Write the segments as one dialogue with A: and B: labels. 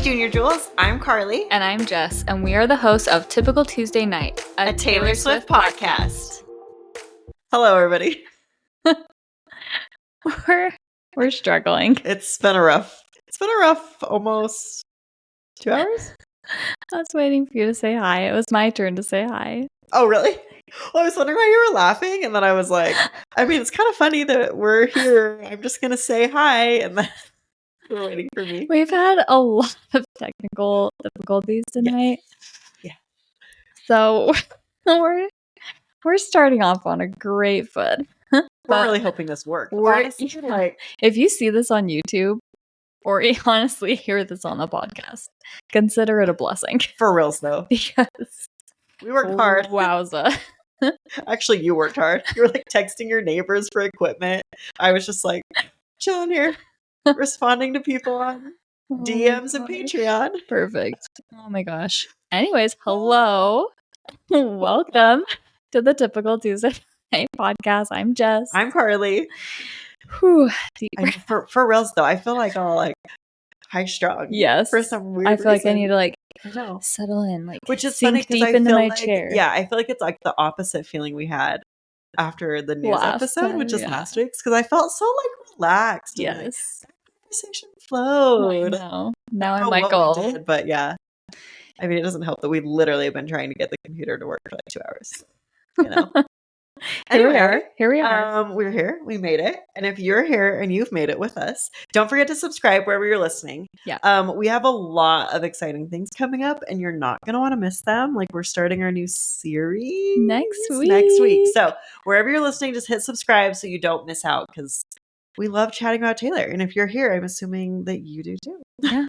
A: Junior Jewels. I'm Carly.
B: And I'm Jess, and we are the hosts of Typical Tuesday Night,
A: a Taylor Swift podcast. Hello, everybody.
B: We're struggling.
A: It's been a rough almost 2 hours.
B: I was waiting for you to say hi. It was my turn to say hi.
A: Oh, really? Well, I was wondering why you were laughing, and then I was like, I mean, it's kind of funny that we're here. I'm just going to say hi, and then you're waiting for me.
B: We've had a lot of technical difficulties tonight.
A: Yeah.
B: So we're starting off on a great foot.
A: We're really hoping this works.
B: Honestly, if you see this on YouTube, or honestly hear this on the podcast, consider it a blessing.
A: For reals, though.
B: Because
A: we worked hard.
B: Wowza.
A: Actually, you worked hard. You were like texting your neighbors for equipment. I was just like chilling here, responding to people on DMs and Patreon.
B: Perfect. Oh my gosh. Anyways, hello. Welcome to the Typical Tuesday Night podcast. I'm Jess.
A: I'm Carly.
B: Whew.
A: For reals though, I feel like all like high strung.
B: Yes.
A: For some weird
B: I feel like I need to like
A: know.
B: settle in, like
A: which is
B: sink
A: funny
B: deep
A: I
B: into
A: feel
B: my
A: like,
B: chair.
A: Yeah, I feel like it's like the opposite feeling we had after the news episode, which is last week's, because I felt so like relaxed.
B: Yes.
A: And, like, conversation flowed.
B: I know. Now I'm like, oh.
A: But yeah. I mean, it doesn't help that we literally have been trying to get the computer to work for like 2 hours. You know.
B: Anyway, here we are.
A: We're here. We made it. And if you're here and you've made it with us, don't forget to subscribe wherever you're listening.
B: Yeah.
A: We have a lot of exciting things coming up, and you're not going to want to miss them. Like, we're starting our new series
B: next week.
A: So wherever you're listening, just hit subscribe so you don't miss out, because we love chatting about Taylor. And if you're here, I'm assuming that you do too.
B: Yeah.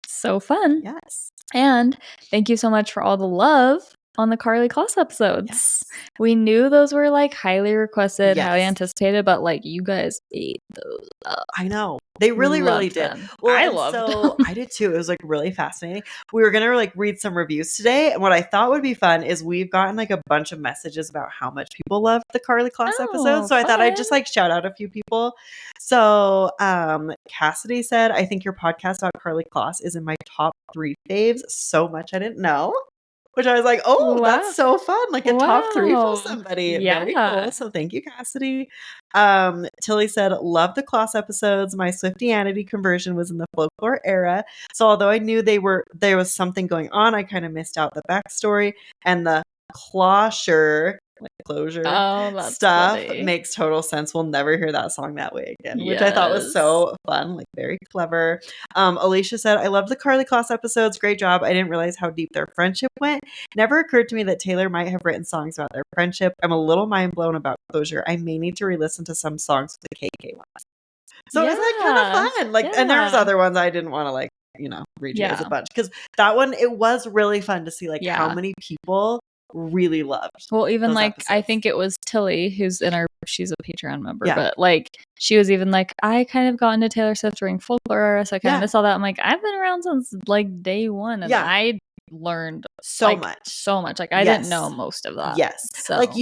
B: So fun.
A: Yes.
B: And thank you so much for all the love on the Carly Kloss episodes.
A: Yes.
B: We knew those were like highly requested,
A: Yes.
B: highly anticipated, but like you guys ate those up.
A: I know. They really did.
B: Them.
A: Well,
B: I loved them.
A: I did too. It was like really fascinating. We were going to like read some reviews today. And what I thought would be fun is we've gotten like a bunch of messages about how much people loved the Carly Kloss episode. So I thought I'd just like shout out a few people. So Cassidy said, I think your podcast about Carly Kloss is in my top 3 faves. So much I didn't know. Which I was like, oh, wow. That's so fun. Like a top 3 for somebody.
B: Yeah.
A: Very cool. So thank you, Cassidy. Tilly said, love the Kloss episodes. My Swiftianity conversion was in the folklore era. So although I knew there was something going on, I kind of missed out the backstory. And the closure stuff
B: funny.
A: Makes total sense. We'll never hear that song that way again,
B: yes.
A: Which I thought was so fun, like very clever. Alicia said, I love the Carly Kloss episodes. Great job. I didn't realize how deep their friendship went. Never occurred to me that Taylor might have written songs about their friendship. I'm a little mind blown about closure. I may need to re-listen to some songs with the KK ones. So it was like kind of fun. Like, and there was other ones I didn't want to like, read you guys a bunch, because that one, it was really fun to see like how many people really loved.
B: Well, even like episodes. I think it was Tilly who's she's a Patreon member, but like she was even like, I kind of got into Taylor Swift during folklore, so I kind of missed all that. I'm like, I've been around since like day one, and I learned so much. Like I didn't know most of that.
A: Yes.
B: So
A: like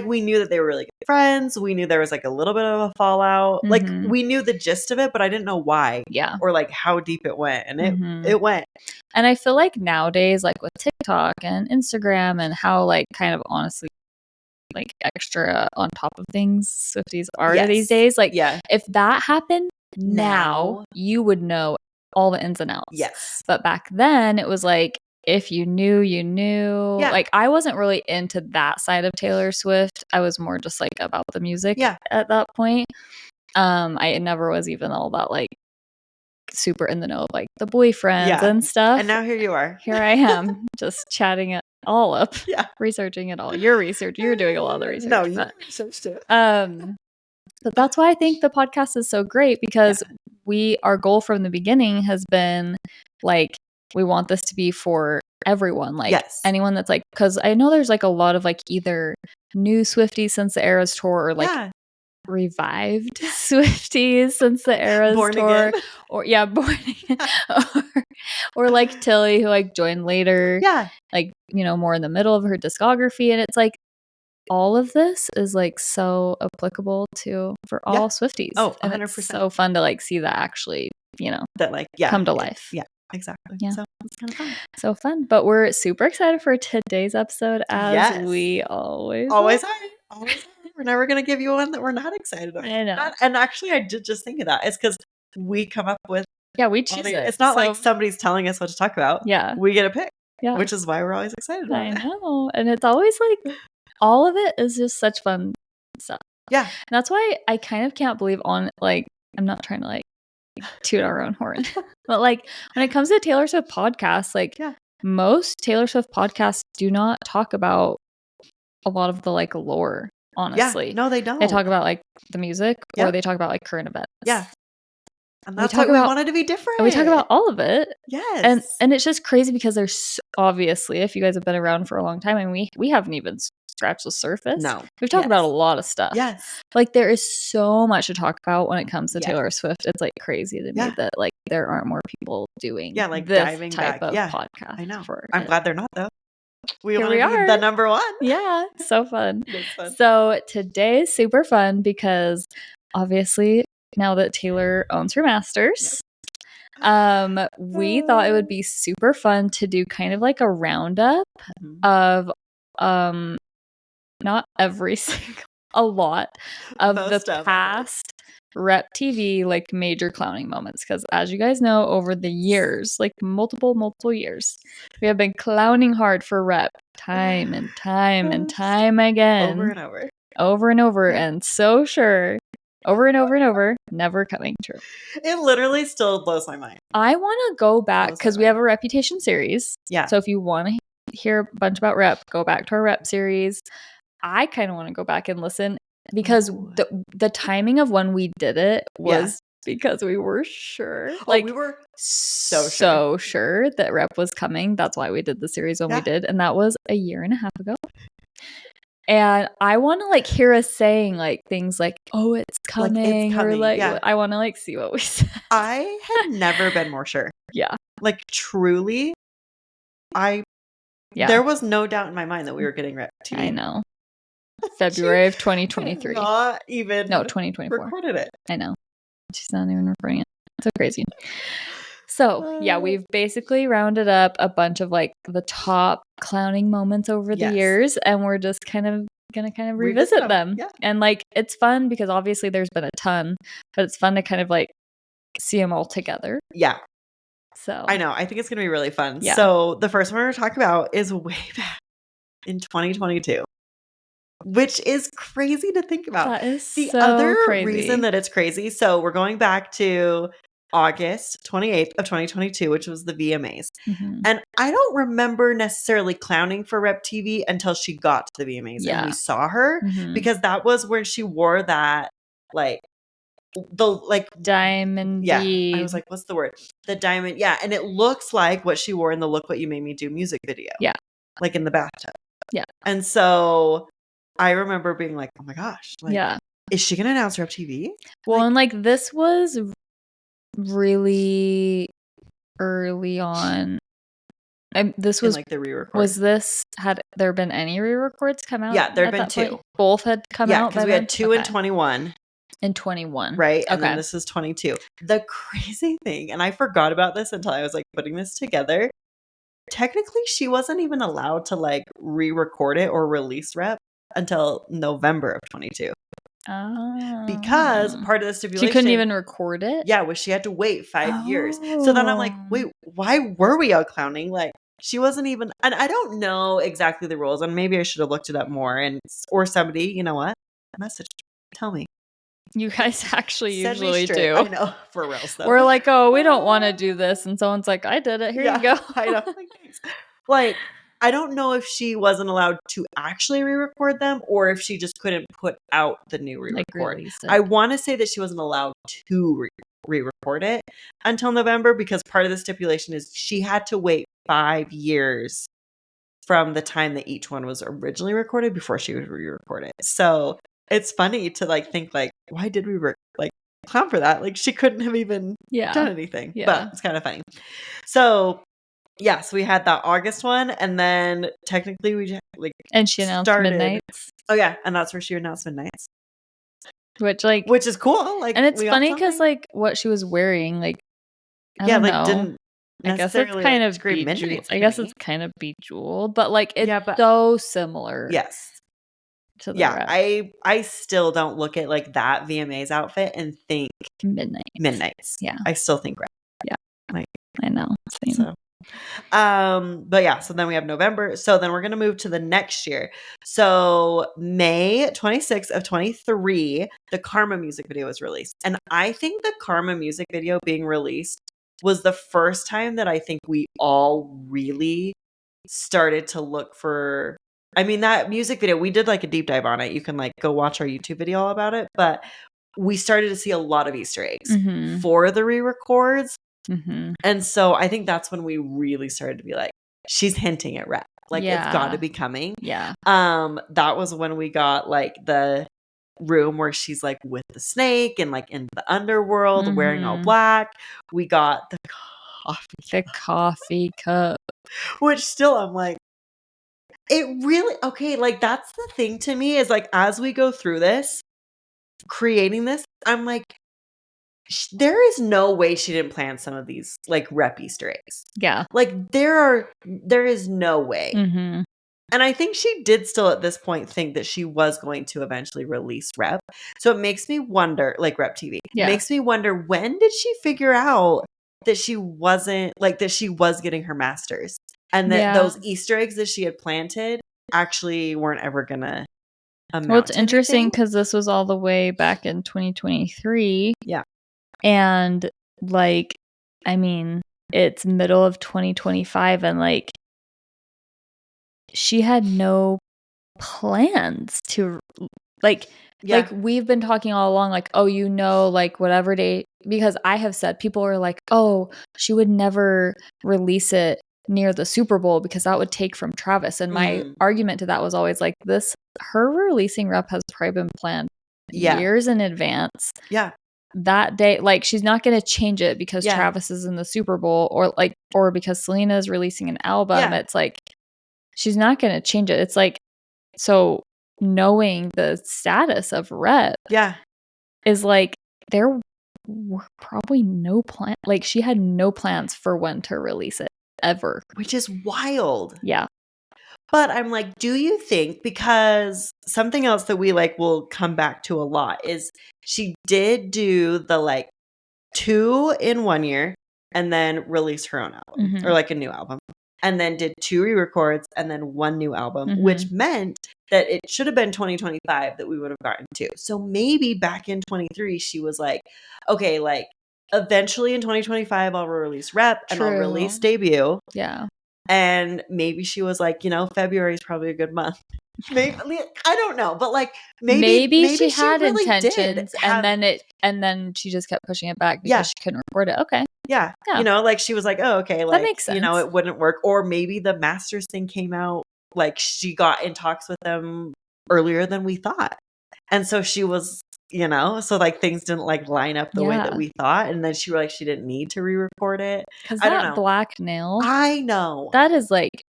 A: we knew that they were really good friends. We knew there was like a little bit of a fallout.
B: Mm-hmm.
A: Like we knew the gist of it, but I didn't know why.
B: Yeah.
A: Or like how deep it went. And it went.
B: And I feel like nowadays, like with TikTok and Instagram and how like kind of honestly like extra on top of things Swifties are these days. Like if that happened now, you would know all the ins and outs.
A: Yes.
B: But back then it was like, if you knew, you knew.
A: Yeah.
B: Like I wasn't really into that side of Taylor Swift. I was more just like about the music at that point. I never was even all that like super in the know of like the boyfriends and stuff.
A: And now here you are.
B: Here I am just chatting it all up.
A: Yeah.
B: Researching it all. You're doing a lot of the research.
A: No, you researched it.
B: But that's why I think the podcast is so great, because our goal from the beginning has been like, we want this to be for everyone, like anyone that's like, because I know there's like a lot of like either new Swifties since the Eras tour, or like revived Swifties since the Eras tour, or born again, or like Tilly who like joined later, like more in the middle of her discography, and it's like all of this is like so applicable for all Swifties.
A: Oh, 100%.
B: And it's so fun to like see that actually,
A: that like
B: come to life.
A: Yeah. Exactly.
B: Yeah.
A: So it's kind of fun.
B: So fun. But we're super excited for today's episode, as we always
A: are. We're never going to give you one that we're not excited about.
B: I know.
A: And actually, I did just think of that. It's because we come up with.
B: Yeah, we choose it.
A: It's not like somebody's telling us what to talk about.
B: Yeah.
A: We get a pick.
B: Yeah.
A: Which is why we're always excited about it.
B: I know. And it's always like, all of it is just such fun stuff.
A: Yeah.
B: And that's why I kind of can't believe I'm not trying to toot our own horn. But when it comes to Taylor Swift podcasts, most Taylor Swift podcasts do not talk about a lot of the lore, honestly.
A: Yeah, no, they don't.
B: They talk about the music or they talk about current events.
A: Yeah. And that's why we wanted to be different.
B: And we talk about all of it.
A: Yes.
B: And it's just crazy because there's obviously, if you guys have been around for a long time, and we haven't even scratched the surface.
A: No.
B: We've talked about a lot of stuff.
A: Yes.
B: There is so much to talk about when it comes to Taylor Swift. It's crazy to me that there aren't more people doing this type of podcast.
A: I know. I'm glad they're not though. We want to be the number one.
B: Yeah. So fun.
A: It's fun.
B: So today's super fun because obviously now that Taylor owns her masters, we thought it would be super fun to do kind of a roundup of not every single, a lot of the past Rep TV major clowning moments, because as you guys know, over the years, multiple years, we have been clowning hard for Rep time and time and time again, over and over, and so sure, over and over, never coming true.
A: It literally still blows my mind.
B: I want to go back because we have a Reputation series. Yeah. So if you want to hear a bunch about Rep, go back to our Rep series. I kind of want to go back and listen because the timing of when we did it was because we were sure.
A: We were so
B: sure that Rep was coming. That's why we did the series when we did. And that was a year and a half ago. And I want to hear us saying things oh, it's coming. Or I want to see what we said.
A: I had never been more sure.
B: Yeah.
A: Truly, there was no doubt in my mind that we were getting Rep TV.
B: I know. February of 2023.
A: Not even.
B: No, 2024.
A: Recorded it.
B: I know. She's not even recording it. So crazy. So, we've basically rounded up a bunch of the top clowning moments over the years, and we're just gonna revisit them. Yeah. And it's fun because obviously there's been a ton, but it's fun to kind of see them all together.
A: Yeah.
B: So
A: I know. I think it's gonna be really fun. Yeah. So the first one we're talking about is way back in 2022. Which is crazy to think about.
B: That is
A: the
B: so
A: other
B: crazy.
A: Reason that it's crazy. So we're going back to August 28th of 2022, which was the VMAs. Mm-hmm. And I don't remember necessarily clowning for Rep TV until she got to the VMAs and we saw her because that was when she wore that
B: diamond bead.
A: I was like, what's the word? The diamond. Yeah. And it looks like what she wore in the Look What You Made Me Do music video.
B: Yeah.
A: In the bathtub.
B: Yeah.
A: And so I remember being like, oh my gosh. Is she going to announce Rep TV?
B: Well, and this was really early on. This was
A: the re-record.
B: Had there been any re-records come out?
A: Yeah, there had been 2.
B: Point? Both had come out?
A: Yeah, because we had 2 in 21.
B: In 21.
A: Right. And then this is 22. The crazy thing, and I forgot about this until I was putting this together. Technically, she wasn't even allowed to re-record it or release Rep until November of 22.
B: Oh.
A: Because part of the stipulation,
B: she couldn't even record it?
A: Yeah, she had to wait 5 years. So then I'm like, wait, why were we out clowning? She wasn't even, and I don't know exactly the rules, and maybe I should have looked it up more, or somebody, you know what? Message, tell me.
B: You guys actually usually do.
A: I know, for reals though.
B: We're like, oh, we don't want to do this, and someone's like, I did it. Here you go.
A: I know. I don't know if she wasn't allowed to actually re-record them or if she just couldn't put out the new re-record. I want to say that she wasn't allowed to re-record it until November because part of the stipulation is she had to wait 5 years from the time that each one was originally recorded before she would re-record it. So it's funny to think why did we clown for that? She couldn't have even done anything. Yeah. But it's kind of funny. So yes, we had that August one, and then technically we
B: and she announced Midnights.
A: Oh yeah, and that's where she announced Midnights,
B: which
A: is cool.
B: And it's funny because what she was wearing, I don't know. I guess it's kind of Bejeweled. I guess it's kind of Bejeweled, but like it's so similar.
A: Yes.
B: To the rep.
A: I still don't look at like that VMAs outfit and think Midnights.
B: Yeah.
A: I still think red.
B: Yeah.
A: Like
B: I know. Same.
A: So. But yeah, so then we have November. So then we're going to move to the next year. So May 26th of 23, the Karma music video was released. And I think the Karma music video being released was the first time that I think we all really started to look for, I mean, that music video, we did like a deep dive on it. You can like go watch our YouTube video all about it, but we started to see a lot of Easter eggs for the re-records. And so I think that's when we really started to be like, she's hinting at rap. Like it's got to be coming.
B: Yeah.
A: That was when we got like the room where she's like with the snake and like in the underworld wearing all black. We got the
B: coffee cup.
A: Which still I'm like, it really, okay, like that's the thing to me is like as we go through this, creating this, I'm like, there is no way she didn't plan some of these like rep Easter eggs.
B: Yeah.
A: Like there is no way. And I think she did still at this point think that she was going to eventually release rep. So it makes me wonder, like rep TV, it makes me wonder, when did she figure out that she wasn't like that she was getting her master's and that those Easter eggs that she had planted actually weren't ever gonna amount
B: Well, it's
A: to
B: interesting because this was all the way back in 2023.
A: Yeah.
B: And like, I mean, it's middle of 2025 and like she had no plans to like we've been talking all along like, oh, you know, like whatever day, because I have said people are like, oh, she would never release it near the Super Bowl because that would take from Travis. And my argument to that was always like, this, her releasing rep has probably been planned years in advance.
A: Yeah.
B: That day, like she's not going to change it because Travis is in the Super Bowl or because Selena is releasing an album. It's like, she's not going to change it. It's like, so knowing the status of rep is like, there were probably no plan. Like she had no plans for when to release it ever.
A: Which is wild.
B: Yeah.
A: But I'm like, do you think, because something else that we like will come back to a lot is she did do the like 2 in 1 year and then release her own album or like a new album and then did 2 re-records and then 1 new album, which meant that it should have been 2025 that we would have gotten 2. So maybe back in 23, she was like, okay, like eventually in 2025, I'll release rep and I'll release debut.
B: Yeah.
A: And maybe she was like, you know, February is probably a good month. Maybe, I don't know, but like maybe
B: she had
A: really
B: intentions and then she just kept pushing it back because she couldn't record it. Okay.
A: Yeah. You know, like she was like, oh, okay, like,
B: that makes sense.
A: You know, it wouldn't work. Or maybe the Masters thing came out, like she got in talks with them earlier than we thought. And so she was, you know, so like things didn't like line up the way that we thought. And then she realized she didn't need to re-record it.
B: Because that black nail.
A: I know.
B: That is like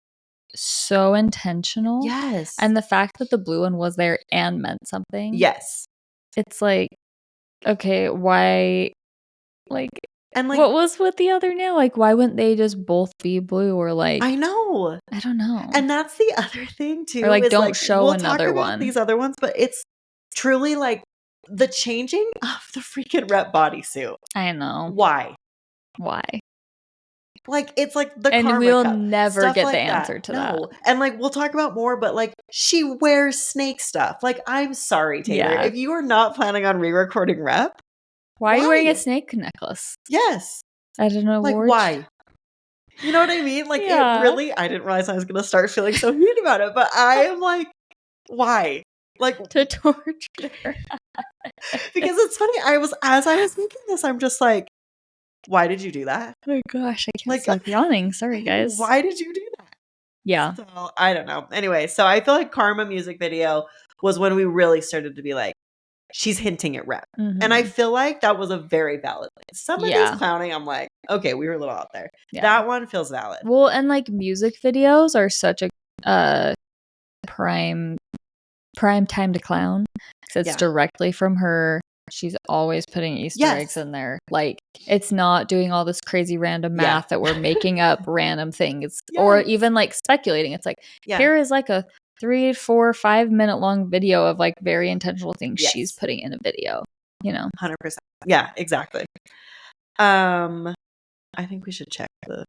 B: so intentional.
A: Yes.
B: And the fact that the blue one was there and meant something.
A: Yes.
B: It's like, okay, why, like, and like, what was with the other nail? Like, why wouldn't they just both be blue or like?
A: I know.
B: I don't know.
A: And that's the other thing too.
B: Or like,
A: is
B: don't
A: like,
B: show another one.
A: These other ones, but it's truly like the changing of the freaking rep bodysuit.
B: I know.
A: Why?
B: Like
A: it's like the
B: and
A: karma
B: we'll
A: cup,
B: never get
A: like
B: the answer to that.
A: And like we'll talk about more, but like she wears snake stuff. Like I'm sorry, Taylor, if you are not planning on re-recording rep,
B: why are you wearing a snake necklace?
A: Yes,
B: I don't know.
A: Like why? You know what I mean? Like it really. I didn't realize I was gonna start feeling so mean about it, but I am like, why? Like
B: to torture her.
A: Because it's funny. As I was making this, I'm just like, why did you do that?
B: Oh my gosh, I can't stop yawning. Sorry, guys.
A: Why did you do that?
B: Yeah.
A: So I don't know. Anyway, so I feel like Karma music video was when we really started to be like, she's hinting at rep. And I feel like that was a very valid thing. Some of these clowning, I'm like, okay, we were a little out there. Yeah. That one feels valid.
B: Well, and like music videos are such a prime time to clown because it's directly from her she's always putting Easter eggs in there. Like, it's not doing all this crazy random math that we're making up random things or even like speculating. It's like, here is like a 3, 4, 5 minute long video of like very intentional things she's putting in a video, you know?
A: 100%. Yeah, exactly. I think we should check the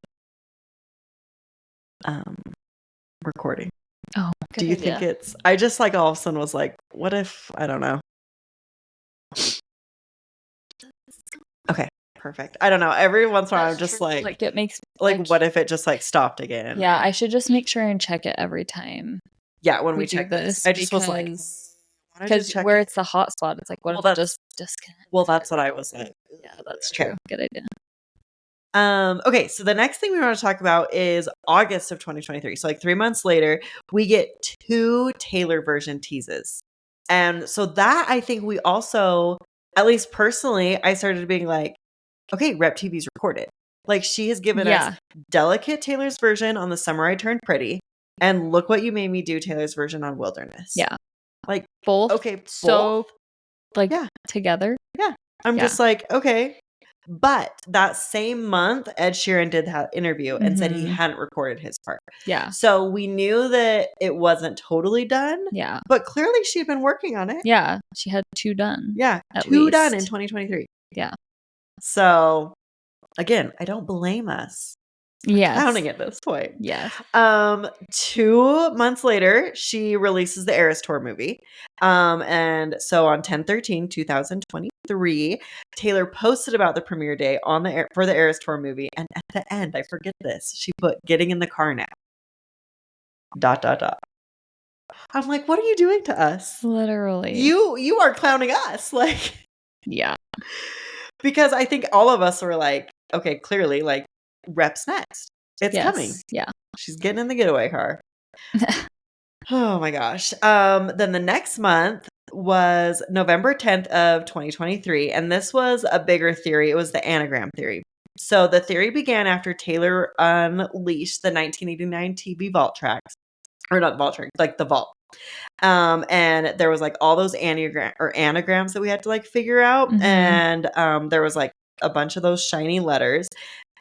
A: recording.
B: Oh,
A: do you think it's, I just like all of a sudden was like, what if, I don't know. Okay, perfect. I don't know. Every once in a while I'm just like
B: it makes
A: like what if it just like stopped again?
B: Yeah, I should just make sure and check it every time.
A: Yeah, when we check this. I just was like,
B: because where it's the hot spot, it's like, what if it just disconnect?
A: Well, that's what I was like.
B: Yeah, that's true. Good idea.
A: Okay, so the next thing we want to talk about is August of 2023. So like 3 months later, we get 2 Taylor version teases. And so that I think we also, at least personally, I started being like, okay, Rep TV's recorded. Like she has given us Delicate Taylor's version on The Summer I Turned Pretty, and Look What You Made Me Do Taylor's version on Wilderness.
B: Yeah.
A: Like
B: both.
A: Okay,
B: so like together.
A: Yeah. I'm just like, okay. But that same month, Ed Sheeran did that interview and said he hadn't recorded his part.
B: Yeah.
A: So we knew that it wasn't totally done.
B: Yeah.
A: But clearly she had been working on it.
B: Yeah. She had 2 done.
A: Yeah.
B: At
A: 2
B: least.
A: done in 2023.
B: Yeah.
A: So again, I don't blame us. Counting at this point.
B: Yes.
A: 2 months later, she releases the Eras Tour movie. And so on 10/13/2023, Taylor posted about the premiere day on for the Eras Tour movie. And at the end, I forget this, she put "getting in the car now." ... I'm like, what are you doing to us?
B: Literally.
A: You are clowning us. Like,
B: yeah.
A: Because I think all of us were like, okay, clearly, like, Rep's next. It's coming.
B: Yeah.
A: She's getting in the getaway car. Oh my gosh. Then the next month was November 10th of 2023. And this was a bigger theory. It was the anagram theory. So the theory began after Taylor unleashed the 1989 TV vault tracks. Or not the vault track, like the vault. And there was like all those anagrams that we had to like figure out. And there was like a bunch of those shiny letters.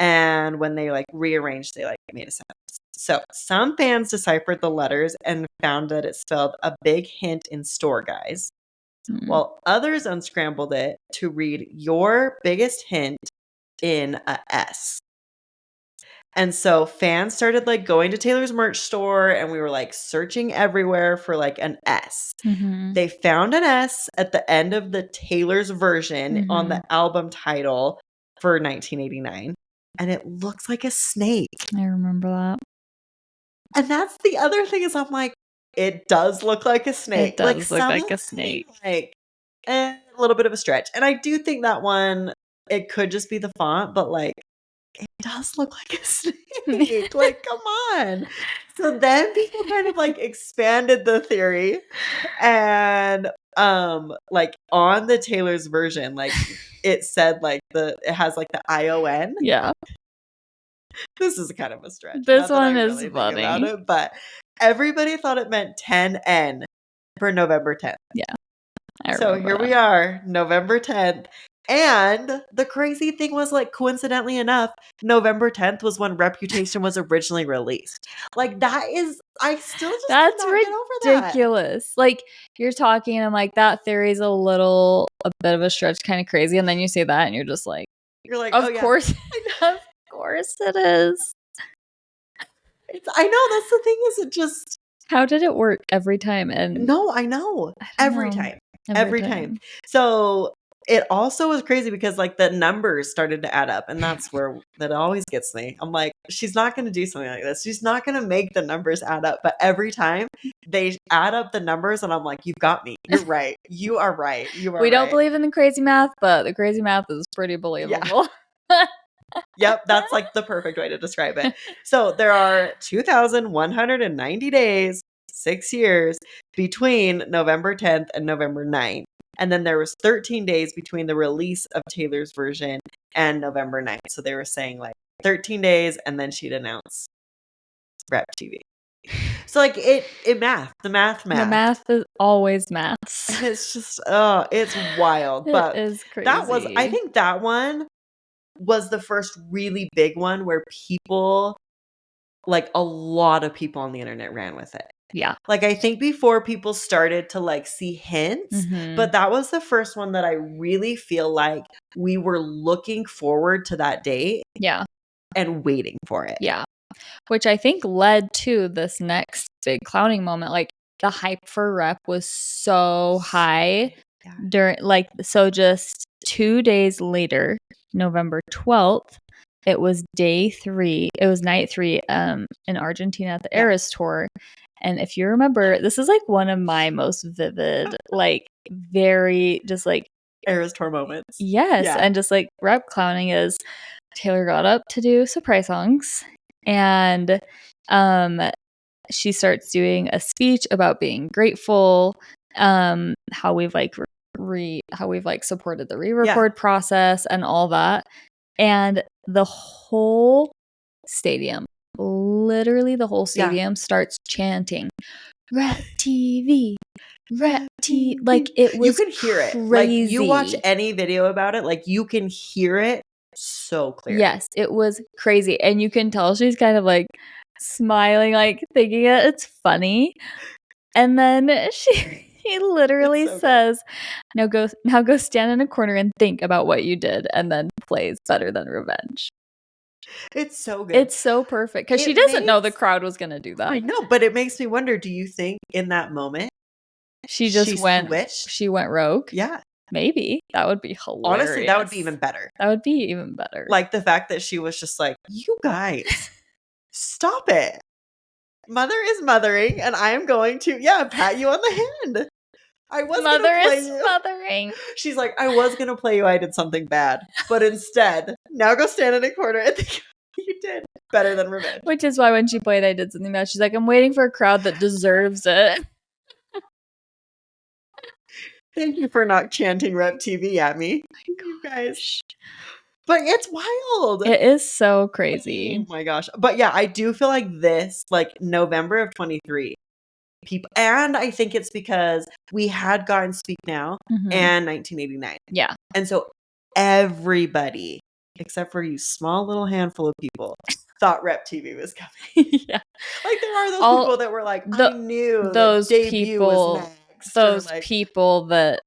A: And when they like rearranged, they like made a sentence. So some fans deciphered the letters and found that it spelled a big hint in store, guys. While others unscrambled it to read your biggest hint in a S. And so fans started like going to Taylor's merch store and we were like searching everywhere for like an S. They found an S at the end of the Taylor's version on the album title for 1989. And it looks like a snake.
B: I remember that.
A: And that's the other thing is I'm like, it does look like a snake.
B: It does look like a snake.
A: Like a little bit of a stretch. And I do think that one, it could just be the font, but like, it does look like a snake. Like, come on. So then people kind of like expanded the theory and like on the Taylor's version, like it said like it has like the ION.
B: Yeah.
A: This is kind of a stretch.
B: This one is funny.
A: It, but everybody thought it meant 10N for November 10th.
B: Yeah.
A: So here we are, November 10th. And the crazy thing was, like, coincidentally enough, November 10th was when Reputation was originally released. Like, that is, I still just
B: That's
A: cannot get over that.
B: ridiculous. Like, you're talking, and I'm like, that theory's a bit of a stretch, kind of crazy. And then you say that, and you're just like, of course, of course it is.
A: I know, that's the thing is it just.
B: How did it work every time? And
A: no, I know. Every time. Every time. So it also was crazy because like the numbers started to add up and that's where that always gets me. I'm like, she's not going to do something like this. She's not going to make the numbers add up. But every time they add up the numbers and I'm like, you've got me. You're right. You are right. We
B: don't believe in the crazy math, but the crazy math is pretty believable.
A: Yeah. Yep. That's like the perfect way to describe it. So there are 2,190 days, 6 years between November 10th and November 9th. And then there was 13 days between the release of Taylor's version and November 9th. So they were saying like 13 days and then she'd announce Rep TV. So like the math.
B: The math is always maths.
A: And it's just it's wild.
B: It is crazy.
A: I think that one was the first really big one where people, like a lot of people on the internet ran with it.
B: Yeah.
A: Like I think before people started to like see hints, but that was the first one that I really feel like we were looking forward to that date.
B: Yeah.
A: And waiting for it.
B: Yeah. Which I think led to this next big clowning moment. Like the hype for Rep was so high during so just 2 days later, November 12th, it was day 3. It was night 3 in Argentina at the Eras tour. And if you remember, this is like one of my most vivid, like very just like
A: Eras tour moments.
B: Yes. Yeah. And just like Rep clowning is Taylor got up to do surprise songs, and she starts doing a speech about being grateful, how we've like how we've like supported the re-record process and all that. And the whole stadium, literally the whole stadium starts chanting Rep TV, Rep TV. Like it was,
A: you can hear it.
B: Crazy.
A: Like you watch any video about it, like you can hear it so clear.
B: Yes, it was crazy. And you can tell she's kind of like smiling, like thinking it's funny. And then she literally says, now go stand in a corner and think about what you did, and then plays Better Than Revenge.
A: It's so good.
B: It's so perfect. Because she doesn't know the crowd was going to do that.
A: I know, but it makes me wonder, do you think in that moment
B: she went switched? She went rogue?
A: Yeah.
B: Maybe. That would be hilarious.
A: Honestly, that would be even better.
B: That would be even better.
A: Like the fact that she was just like, you guys, stop it. Mother is mothering, and I am going to, pat you on the hand. I was
B: Mother
A: gonna play
B: is
A: you.
B: mothering.
A: She's like, I was going to play you I did something bad, but instead, now go stand in a corner and think you did Better Than Revenge.
B: Which is why when she played I Did Something Bad, she's like, I'm waiting for a crowd that deserves it.
A: Thank you for not chanting Rep TV at me. You guys. But it's wild.
B: It is so crazy.
A: Oh my gosh. But yeah, I do feel like this, like November of 23, people, and I think it's because we had gotten Speak Now and 1989.
B: Yeah.
A: And so everybody, except for you small little handful of people, thought Rep TV was coming.
B: Yeah.
A: Like there are those people that were like, I knew
B: those
A: debut
B: people
A: was next.
B: Those like, people that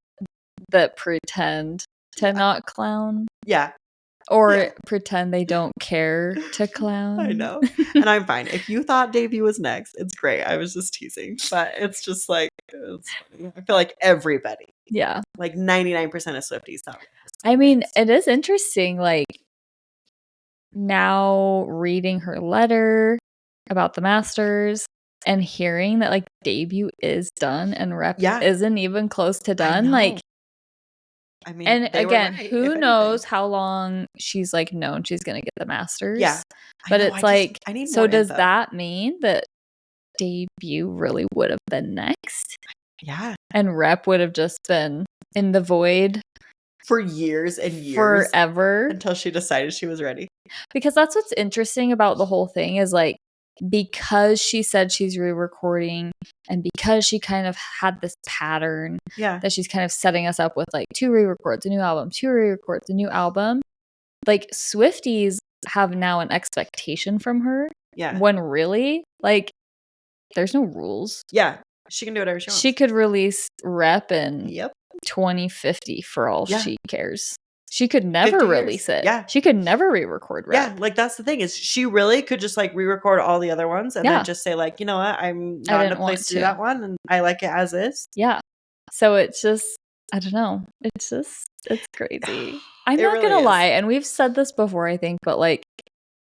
B: pretend to not clown.
A: Yeah.
B: Or pretend they don't care to clown.
A: I know. And I'm fine. If you thought debut was next, it's great. I was just teasing. But it's just like, I feel like everybody.
B: Yeah.
A: Like 99% of Swifties thought.
B: I mean, it is interesting, like, now reading her letter about the Masters and hearing that, like, debut is done and Rep isn't even close to done. Like,
A: I mean,
B: and again, who knows how long she's like known she's gonna get the Masters?
A: Yeah,
B: but it's like, so does that mean that debut really would have been next?
A: Yeah,
B: and Rep would have just been in the void
A: for years and years,
B: forever,
A: until she decided she was ready.
B: Because that's what's interesting about the whole thing is like, because she said she's re-recording and because she kind of had this pattern that she's kind of setting us up with like 2 re-records, a new album, 2 re-records, a new album, like Swifties have now an expectation from her when really like there's no rules.
A: She can do whatever she wants.
B: She could release Rep in 2050 for all she cares. She could never release it.
A: Yeah.
B: She could never re-record Rep.
A: Yeah, like that's the thing is she really could just like re-record all the other ones and then just say like, you know what, I'm not in a place to do that one and I like it as is.
B: Yeah. So it's just, I don't know. It's crazy. I'm not really gonna lie, and we've said this before, I think, but like,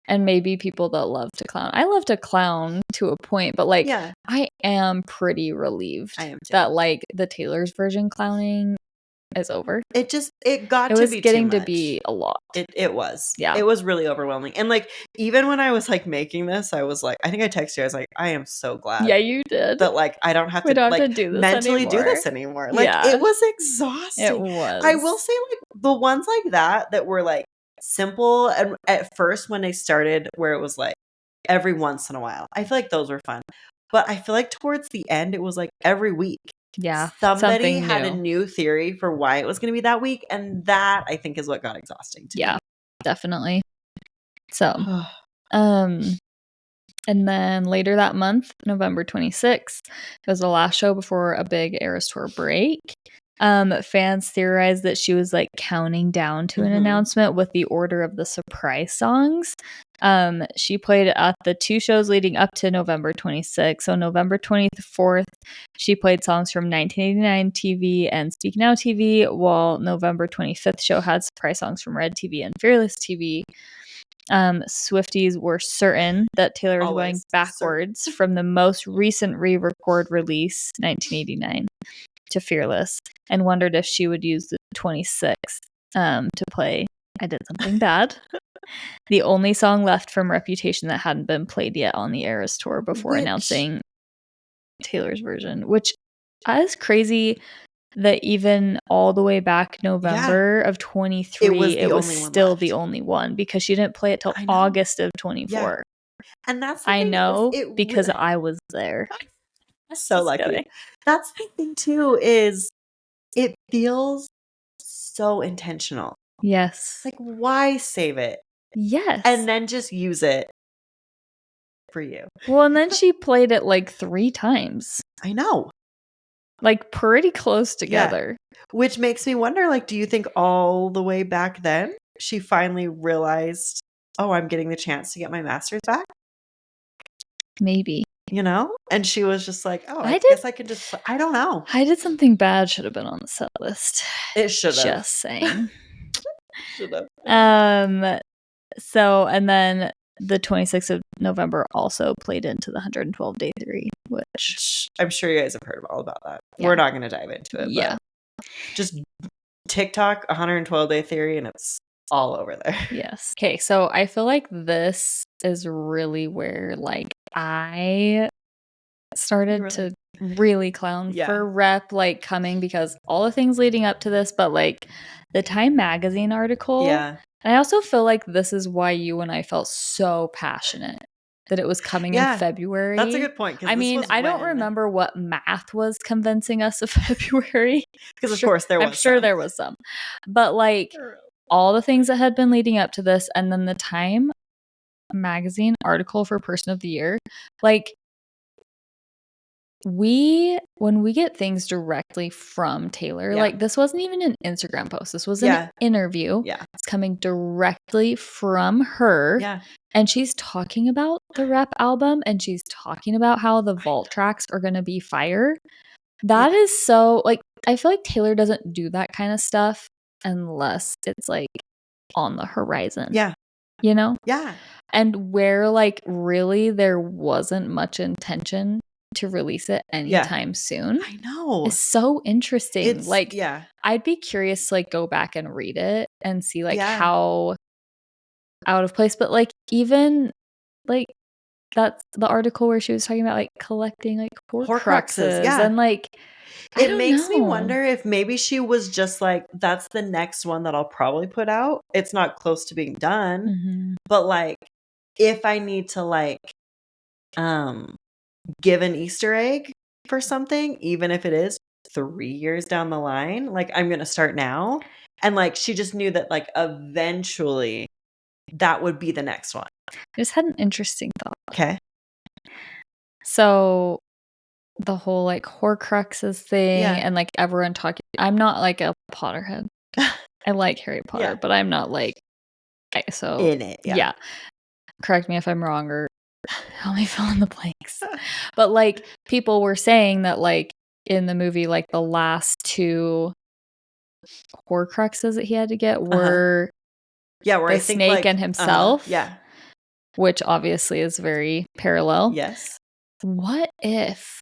B: and maybe people that love to clown. I love to clown to a point, but like, I am pretty relieved that like the Taylor's version clowning is over.
A: It got
B: to be too much. It was getting to be a lot.
A: It was. Yeah. It was really overwhelming. And like, even when I was like making this, I was like, I think I texted you, I was like, I am so glad.
B: Yeah, you did.
A: That like, I don't have to do this mentally do this anymore. Like, it was exhausting.
B: It was.
A: I will say like, the ones like that were like simple. And at first when they started where it was like every once in a while, I feel like those were fun. But I feel like towards the end, it was like every week.
B: Yeah.
A: Somebody had a new theory for why it was going to be that week. And that, I think, is what got exhausting to me.
B: Yeah, definitely. So, and then later that month, November 26th, it was the last show before a big Eras Tour break. Fans theorized that she was like counting down to an announcement with the order of the surprise songs. She played at the 2 shows leading up to November 26th. So November 24th, she played songs from 1989 TV and Speak Now TV, while November 25th show had surprise songs from Red TV and Fearless TV. Swifties were certain that Taylor was going backwards from the most recent re-record release, 1989, to Fearless, and wondered if she would use the 26th to play I Did Something Bad, the only song left from Reputation that hadn't been played yet on the Eras Tour before announcing Taylor's version, which is crazy that even all the way back November of 23, it was still the only one, because she didn't play it till August of 24.
A: Yeah. And that's the
B: I
A: thing,
B: know, because I was there.
A: So lucky. That's the thing too, is it feels so intentional.
B: Yes.
A: Like, why save it?
B: Yes.
A: And then just use it for you.
B: Well, and then she played it like 3 times.
A: I know.
B: Like, pretty close together.
A: Yeah. Which makes me wonder, like, do you think all the way back then she finally realized, oh, I'm getting the chance to get my master's back?
B: Maybe.
A: You know? And she was just like, oh, I guess I could just, I don't know.
B: I Did Something Bad should have been on the set list.
A: It should have.
B: Just saying.
A: Should have.
B: So, and then the 26th of November also played into the 112-day theory, which
A: I'm sure you guys have heard all about that. Yeah. We're not going to dive into it. Yeah. But just TikTok 112-day theory, and it's all over there.
B: Yes. Okay, so I feel like this is really where like I started to really clown for Rep, like, coming, because all the things leading up to this, but like the Time magazine article. Yeah. And I also feel like this is why you and I felt so passionate that it was coming in February.
A: That's a good point.
B: I mean, I don't remember what math was convincing us of February.
A: Because of course there was.
B: I'm sure there was some. But like all the things that had been leading up to this, and then the Time magazine article for Person of the Year, like, when we get things directly from Taylor, like, this wasn't even an Instagram post. This was an interview. Yeah. It's coming directly from her. Yeah. And she's talking about the Rep album, and she's talking about how the vault tracks are going to be fire. That is so, like, I feel like Taylor doesn't do that kind of stuff unless it's like on the horizon. Yeah. You know? Yeah. And where like really there wasn't much intention to release it anytime soon.
A: I know.
B: It's so interesting. It's, like, I'd be curious to like go back and read it and see like how out of place. But like, even like, that's the article where she was talking about like collecting like Horcruxes and like,
A: it makes me wonder if maybe she was just like, that's the next one that I'll probably put out. It's not close to being done, but like, if I need to like give an Easter egg for something, even if it is 3 years down the line, like, I'm gonna start now. And like, she just knew that like eventually that would be the next one.
B: I just had an interesting thought.
A: Okay.
B: So the whole like Horcruxes thing, and like everyone talking, I'm not like a Potterhead. I like Harry Potter, but I'm not like so
A: in it. Yeah.
B: Correct me if I'm wrong, or help me fill in the blanks. But like, people were saying that like in the movie, like the last 2 Horcruxes that he had to get were
A: where
B: the
A: I think
B: snake
A: like,
B: and himself.
A: Yeah.
B: Which obviously is very parallel.
A: Yes.
B: What if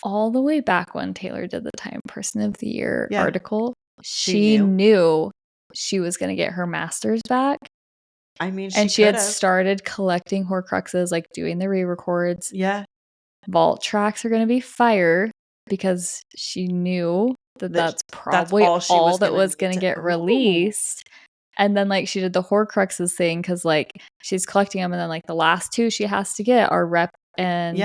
B: all the way back when Taylor did the Time Person of the Year article, she knew she was going to get her master's back?
A: I mean,
B: she had started collecting Horcruxes, like doing the re-records.
A: Yeah.
B: Vault tracks are going to be fire, because she knew that that's probably all that was going to get released. And then like she did the Horcruxes thing, because like she's collecting them, and then like the last 2 she has to get are Rep and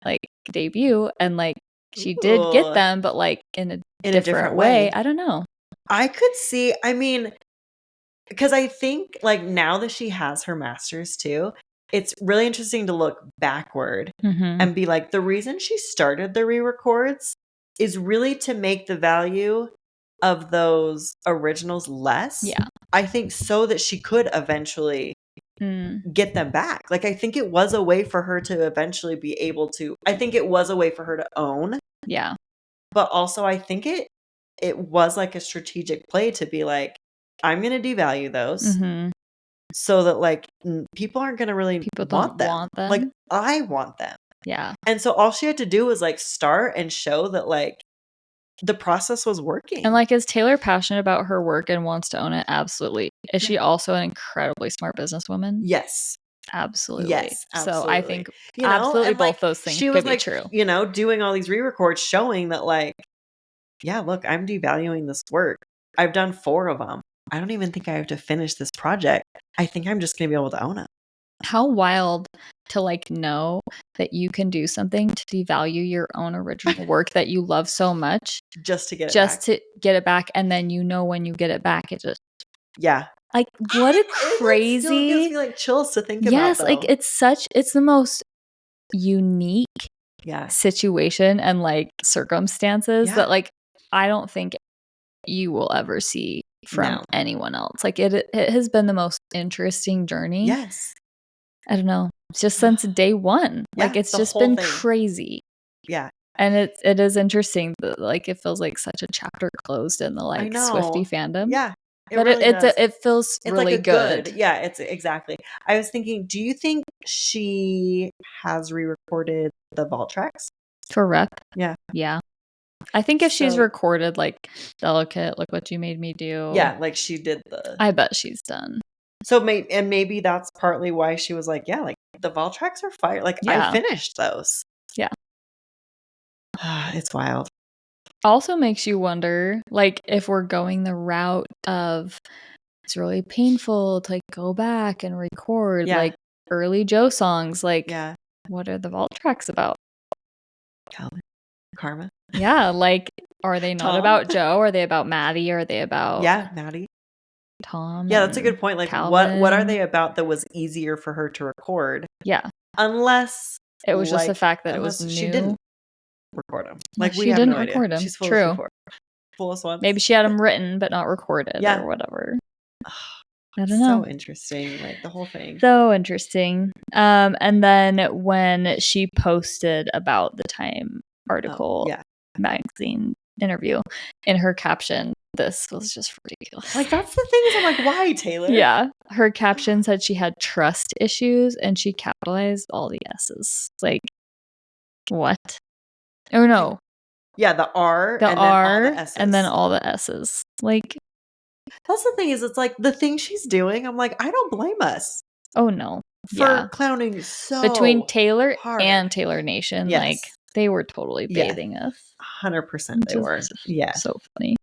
B: like debut, and like she did get them, but like in a different way. I don't know.
A: I could see, I mean, because I think like now that she has her master's too, it's really interesting to look backward and be like, the reason she started the re-records is really to make the value of those originals less.
B: Yeah.
A: I think so that she could eventually get them back. Like, I think it was a way for her to eventually be able to, I think it was a way for her to own.
B: Yeah.
A: But also I think it was like a strategic play to be like, I'm going to devalue those so that like people aren't going to really want them. Like, I want them.
B: Yeah.
A: And so all she had to do was like start and show that like the process was working.
B: And like, is Taylor passionate about her work and wants to own it? Absolutely. Is she also an incredibly smart businesswoman?
A: Yes.
B: Absolutely.
A: Yes, absolutely.
B: So I think absolutely both like, those things
A: she
B: could
A: was like,
B: be true.
A: You know, doing all these re-records showing that like, yeah, look, I'm devaluing this work. I've done 4 of them. I don't even think I have to finish this project. I think I'm just going to be able to own it.
B: How wild to like know that you can do something to devalue your own original work that you love so much
A: just to get
B: it back. And then you know when you get it back, it just like what a crazy,
A: it still gives me like chills to think about.
B: Yes, like it's the most unique situation and like circumstances that like I don't think you will ever see from anyone else. Like it has been the most interesting journey.
A: Yes.
B: I don't know. Just since day one. Like it's just been crazy.
A: Yeah.
B: And it is interesting that like it feels like such a chapter closed in the like Swiftie fandom.
A: Yeah.
B: It feels really
A: like good. Yeah, it's exactly. I was thinking, do you think she has re-recorded the vault tracks
B: for Rep?
A: Yeah.
B: Yeah. I think if she's recorded like Delicate, Look What You Made Me Do.
A: Yeah, like she did
B: I bet she's done.
A: So maybe that's partly why she was like, yeah, like the vault tracks are fire. Like I finished those.
B: Yeah.
A: It's wild.
B: Also makes you wonder, like, if we're going the route of it's really painful to like go back and record like early Joe songs, like what are the vault tracks about?
A: Karma.
B: Yeah, like are they not about Joe? Are they about Maddie? Are they about
A: Maddie?
B: Tom?
A: Yeah, that's a good point. Like
B: Calvin?
A: what are they about that was easier for her to record?
B: Yeah.
A: Unless
B: it was just the fact that it was new.
A: She didn't record them. Like
B: she didn't record them.
A: She's
B: True.
A: Fullest one.
B: Maybe she had them written but not recorded or whatever. I don't know.
A: So interesting, like the whole thing.
B: So interesting. And then when she posted about the Time article, magazine interview, in her caption, this was just ridiculous.
A: Like that's the thing is I'm like, why, Taylor?
B: Yeah. Her caption said she had trust issues and she capitalized all the S's. Like, what? Oh no.
A: Yeah, the R,
B: and then all the S's. And then all the S's. Like,
A: that's the thing is it's like the thing she's doing, I'm like, I don't blame us.
B: Oh no.
A: For clowning so
B: between Taylor
A: hard.
B: and Taylor Nation, like they were totally bathing us.
A: 100% they were. Yeah.
B: So funny.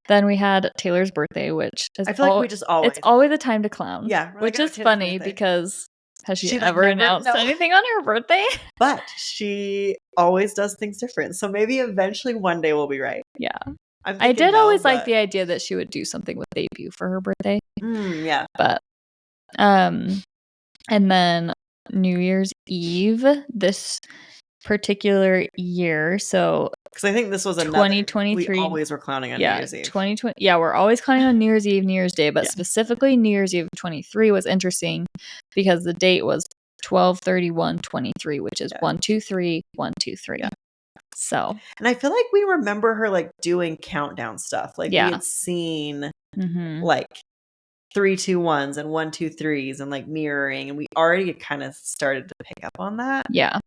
B: Then we had Taylor's birthday, which is
A: I feel like we just always
B: it's always a time to clown.
A: Yeah.
B: Which is funny because has she ever announced anything on her birthday?
A: But she always does things different. So maybe eventually one day we'll be right.
B: Yeah. I did always like the idea that she would do something with debut for her birthday.
A: Yeah.
B: But and then New Year's Eve this particular year, so
A: because I think this was
B: 2023.
A: We always were clowning on New Year's Eve.
B: 2020. Yeah, we're always clowning on New Year's Eve, New Year's Day, but specifically New Year's Eve 23 was interesting because the date was 12/31/23, which is 1-2-3, 1-2-3. Yeah. So,
A: and I feel like we remember her like doing countdown stuff. Like we had seen like 3-2-1s and 1-2-3s and like mirroring, and we already kind of started to pick up on that.
B: Yeah.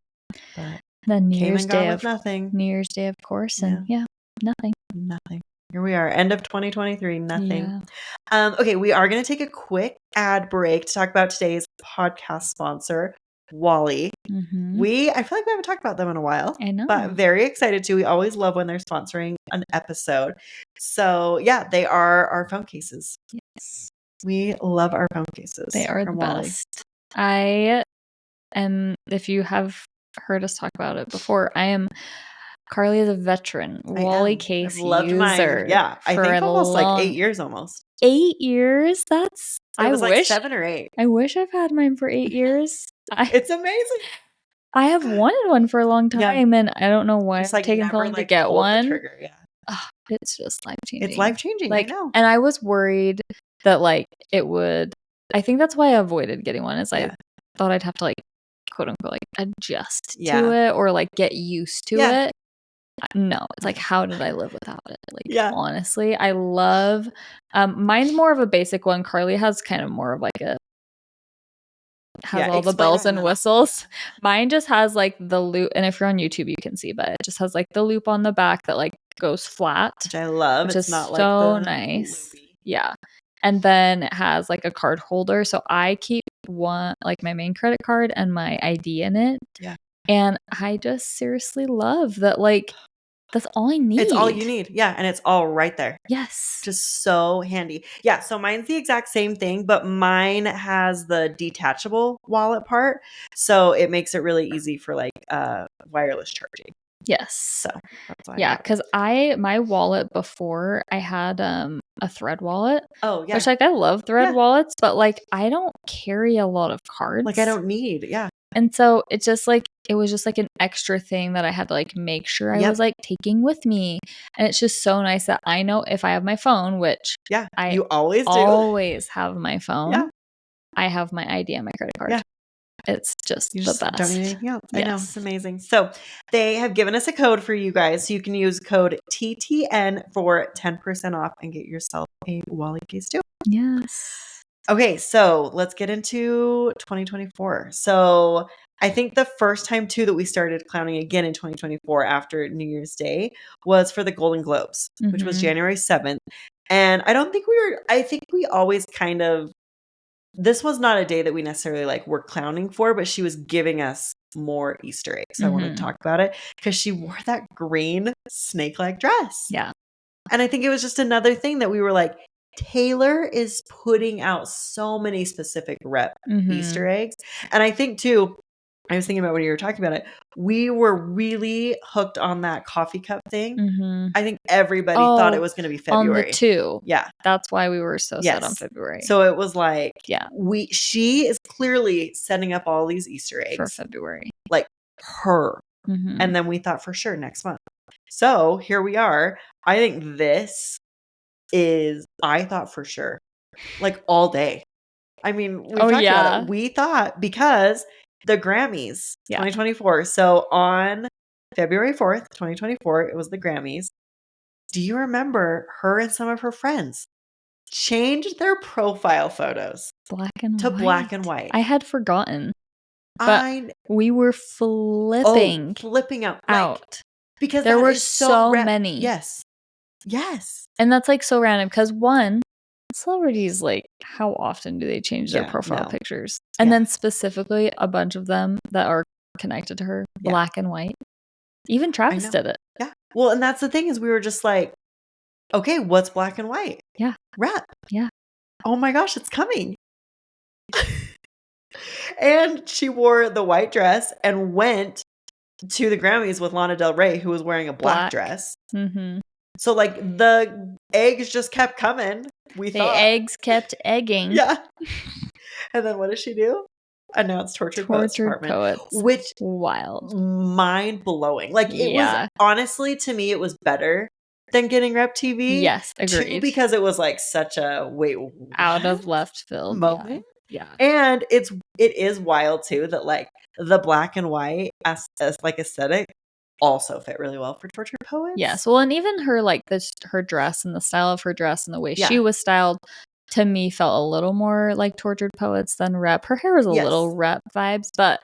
A: But
B: then New Year's Day
A: of nothing.
B: New Year's Day, of course, and nothing.
A: Here we are, end of 2023, nothing. Yeah. Okay, we are going to take a quick ad break to talk about today's podcast sponsor, Wally. I feel like we haven't talked about them in a while.
B: I know.
A: But very excited to. We always love when they're sponsoring an episode. So yeah, they are our phone cases.
B: Yes.
A: We love our phone cases.
B: They are the best. I am, if you have heard us talk about it before. Carly is a veteran Wally case
A: I've loved
B: user.
A: mine. Yeah, I think almost like 8 years almost.
B: 8 years?
A: It was like 7 or 8.
B: I wish I've had mine for 8 years.
A: It's amazing.
B: I have wanted one for a long time, and I don't know why I've taken so long to get one.
A: Trigger,
B: it's just life-changing.
A: It's life-changing, I know.
B: And I was worried that, like, it would... I think that's why I avoided getting one, is I thought I'd have to, like, quote-unquote, like, adjust to it or, like, get used to it. No, it's like, how did I live without it? Like, honestly, I love... mine's more of a basic one. Carly has kind of more of, like, has all the bells and whistles. Mine just has, like, the loop, and if you're on YouTube, you can see, but it just has, like, the loop on the back that, like, goes flat. Which
A: I love.
B: Which is not so nice. Loopy. Yeah. And then it has, like, a card holder. So I keep one, like, my main credit card and my ID in it.
A: Yeah.
B: And I just seriously love that, like, that's all I need.
A: It's all you need. Yeah. And it's all right there.
B: Yes.
A: Just so handy. Yeah. So mine's the exact same thing, but mine has the detachable wallet part. So it makes it really easy for, like, wireless charging.
B: Yes.
A: So that's why.
B: Yeah. Because my wallet before, I had a Thread wallet.
A: Oh, yeah.
B: Which, like, I love Thread wallets, but, like, I don't carry a lot of cards.
A: Like, I don't need. Yeah.
B: And so it just, like, it was just, like, an extra thing that I had to, like, make sure I was, like, taking with me. And it's just so nice that I know if I have my phone, which
A: you always do.
B: Always have my phone.
A: Yeah.
B: I have my ID and my credit card. Yeah. It's just the best.
A: Don't need anything else. I know. It's amazing. So they have given us a code for you guys. So you can use code TTN for 10% off and get yourself a Wally case too.
B: Yes.
A: Okay, so let's get into 2024. So I think the first time too that we started clowning again in 2024 after New Year's Day was for the Golden Globes, which was January 7th. And I think we always kind of, this was not a day that we necessarily, like, were clowning for, but she was giving us more Easter eggs. So I want to talk about it because she wore that green snake-like dress.
B: Yeah.
A: And I think it was just another thing that we were like, Taylor is putting out so many specific rep Easter eggs. And I think too, I was thinking about when you were talking about it, we were really hooked on that coffee cup thing. I think everybody thought it was going to be February.
B: On the 2.
A: Yeah.
B: That's why we were so set on February.
A: So it was like, she is clearly setting up all these Easter eggs.
B: For February.
A: Like her. And then we thought for sure next month. So here we are. I think this is, I thought for sure, like, all day. I mean, we talked about it. We thought because the Grammys 2024. So on February 4th, 2024, it was the Grammys. Do you remember her and some of her friends changed their profile photos
B: black and
A: black and white?
B: I had forgotten. But we were flipping out. Like,
A: because
B: there were so many.
A: Yes. Yes.
B: And that's, like, so random because, one, celebrities, like, how often do they change their profile pictures? And then specifically a bunch of them that are connected to her, black and white. Even Travis did it.
A: Yeah. Well, and that's the thing is we were just like, okay, what's black and white?
B: Yeah.
A: Rep.
B: Yeah.
A: Oh my gosh, it's coming. And she wore the white dress and went to the Grammys with Lana Del Rey, who was wearing a black dress. So, like, the eggs just kept coming. The
B: eggs kept egging.
A: Yeah. And then what does she do? Announce Tortured Poets Department. Which,
B: wild.
A: Mind blowing. Like, it was, honestly, to me, it was better than getting Rep TV.
B: Yes, agreed.
A: Because it was, like, such a,
B: out of left field
A: moment.
B: Yeah.
A: And it is wild, too, that, like, the black and white as like, aesthetic also fit really well for Tortured Poets.
B: Yes. Well, and even her, like, her dress and the style of her dress and the way she was styled, to me, felt a little more like Tortured Poets than Rep. Her hair was a little Rep vibes, but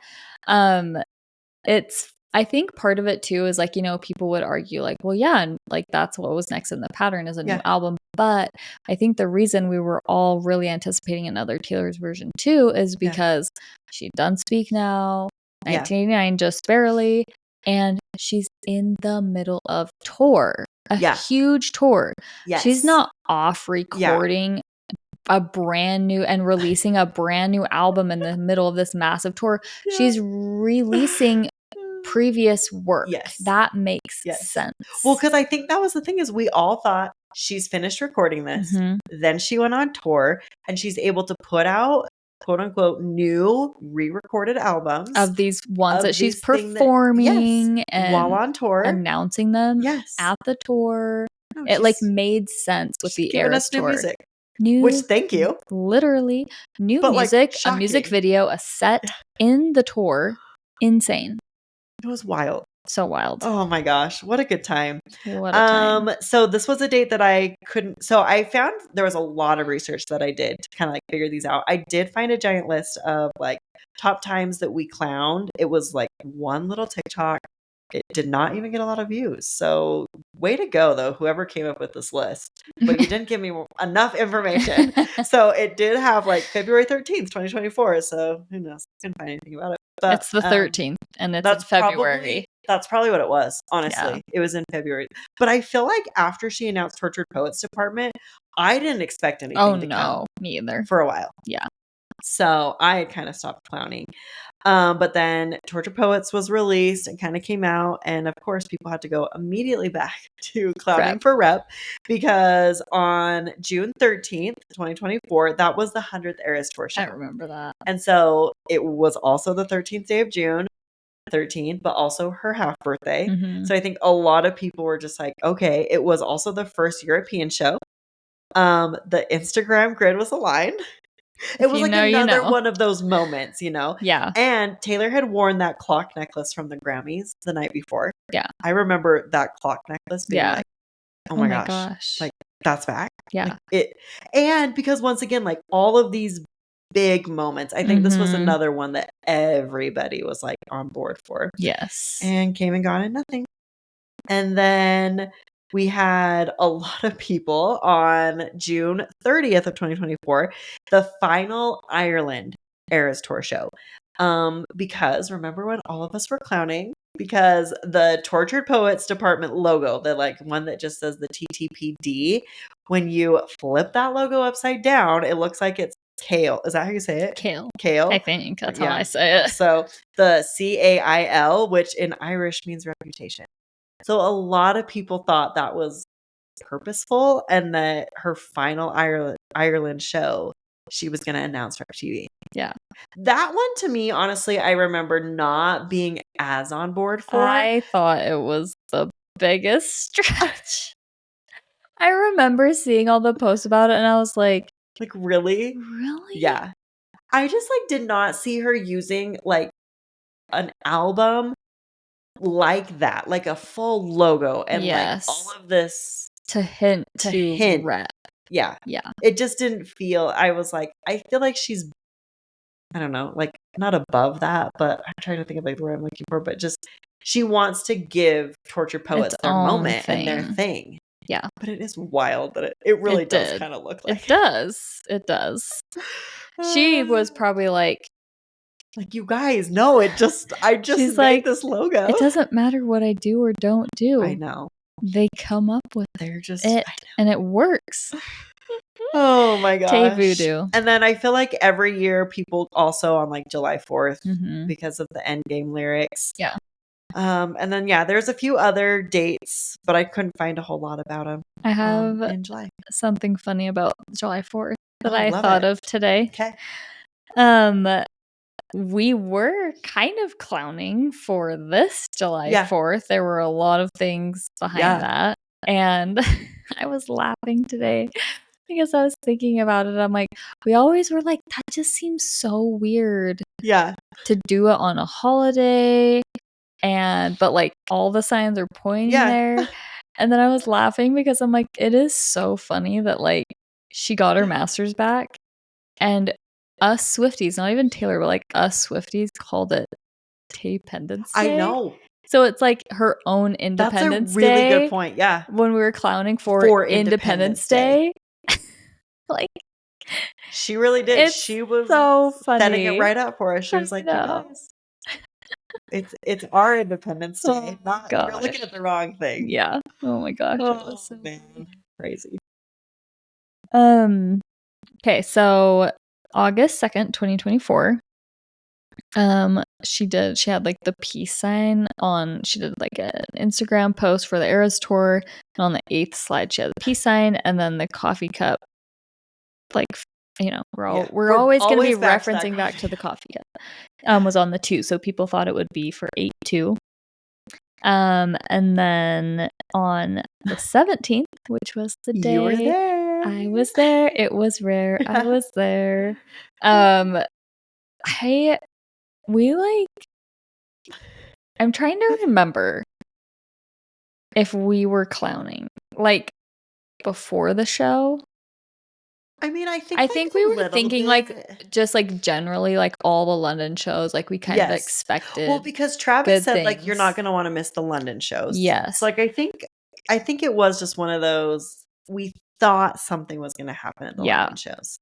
B: I think part of it too is, like, you know, people would argue, like, well, yeah, and, like, that's what was next in the pattern is a new album. But I think the reason we were all really anticipating another Taylor's version too is because she'd done Speak Now, 1989, just barely, and she's in the middle of tour, a huge tour. Yes. She's not off recording a brand new and releasing a brand new album in the middle of this massive tour. She's releasing previous work.
A: Yes.
B: That makes sense.
A: Well, because I think that was the thing is we all thought she's finished recording this. Then she went on tour and she's able to put out quote unquote new re-recorded albums
B: of these ones that she's performing and
A: while on tour,
B: announcing them at the tour. No, it like made sense with the Eras tour.
A: New music. Which thank you.
B: Literally new music, like, a music video, a set in the tour. Insane.
A: It was wild.
B: So wild.
A: Oh my gosh. What a good time.
B: What a time.
A: So this was a date that I couldn't. So I found there was a lot of research that I did to kind of like figure these out. I did find a giant list of like top times that we clowned. It was like one little TikTok. It did not even get a lot of views. So way to go, though, whoever came up with this list. But you didn't give me enough information. So it did have like February 13th, 2024. So who knows? I couldn't find anything about it. But,
B: it's the 13th and it's in February.
A: That's probably what it was, honestly. It was in February. But I feel like after she announced Tortured Poets Department, I didn't expect anything to come.
B: Me either.
A: For a while.
B: Yeah.
A: So I had kind of stopped clowning. But then Tortured Poets was released and kind of came out. And of course, people had to go immediately back to clowning for rep because on June 13th, 2024, that was the 100th Eras Tour show.
B: I remember that.
A: And so it was also the 13th day of June. 13th, but also her half birthday. So I think a lot of people were just like, okay, it was also the first European show. The Instagram grid was aligned. It was like another one of those moments, you know?
B: Yeah.
A: And Taylor had worn that clock necklace from the Grammys the night before.
B: Yeah.
A: I remember that clock necklace being like, oh my gosh. Like, that's back.
B: Yeah.
A: Like, and because once again, like all of these big moments, I think this was another one that everybody was like on board for.
B: Yes.
A: And came and gone and nothing. And then we had a lot of people on June 30th of 2024, the final Ireland Eras Tour show. Because remember when all of us were clowning? Because the Tortured Poets Department logo, the like one that just says the TTPD, when you flip that logo upside down, it looks like it's kale. Is that how you say it?
B: Kale.
A: Kale.
B: I think that's how I say it.
A: So the CAIL, which in Irish means reputation. So a lot of people thought that was purposeful and that her final Ireland show, she was going to announce her TV.
B: Yeah.
A: That one to me, honestly, I remember not being as on board for.
B: I thought it was the biggest stretch. I remember seeing all the posts about it and I was like,
A: really?
B: Really?
A: Yeah. I just like did not see her using like an album like that, like a full logo and like all of this
B: to hint rep.
A: Yeah.
B: Yeah.
A: It just didn't feel, I was like, I feel like she's, I don't know, like not above that, but I'm trying to think of like the word I'm looking for, but just she wants to give Tortured Poets their moment and their thing.
B: Yeah.
A: But it is wild that it really does kind of look like.
B: It does. It does. She was probably like,
A: you guys, no, I just made like, this logo.
B: It doesn't matter what I do or don't do.
A: I know.
B: They come up with
A: They're just
B: it and it works.
A: Oh my gosh.
B: Tay voodoo.
A: And then I feel like every year people also on like July 4th because of the Endgame lyrics.
B: Yeah.
A: And then there's a few other dates, but I couldn't find a whole lot about them.
B: I have
A: in July.
B: Something funny about July 4th that I thought of today.
A: Okay.
B: We were kind of clowning for this July 4th. There were a lot of things behind that. And I was laughing today because I was thinking about it. I'm like, we always were like, that just seems so weird.
A: Yeah.
B: To do it on a holiday. But like all the signs are pointing there. And then I was laughing because I'm like, it is so funny that like she got her master's back and us Swifties, not even Taylor, but like us Swifties called it Tay-pendence Day.
A: I know.
B: So it's like her own Independence Day.
A: That's a really good point. Yeah.
B: When we were clowning for Independence Day. Like
A: she really did. She was
B: so funny.
A: Setting it right up for us. She was like, you guys, it's our Independence Day. You're looking at the wrong thing.
B: Yeah. Oh my gosh.
A: Oh, man. Crazy.
B: Okay, so August 2nd, 2024, She had like the peace sign she did like an Instagram post for the Eras tour, and on the 8th slide she had the peace sign, and then the coffee cup, like, you know, we're always going to be referencing back to the coffee cup, was on the 2, so people thought it would be for 8/2. And then on the 17th, which was the day
A: you were there,
B: I was there. It was rare. I was there. I'm trying to remember if we were clowning, like, before the show.
A: I mean, I
B: think we were thinking, like, just, like, generally, like, all the London shows, like, we kind of expected.
A: Well, because Travis said, like, you're not going to want to miss the London shows.
B: Yes.
A: So, like, I think it was just one of those, we thought something was going to happen at the London shows.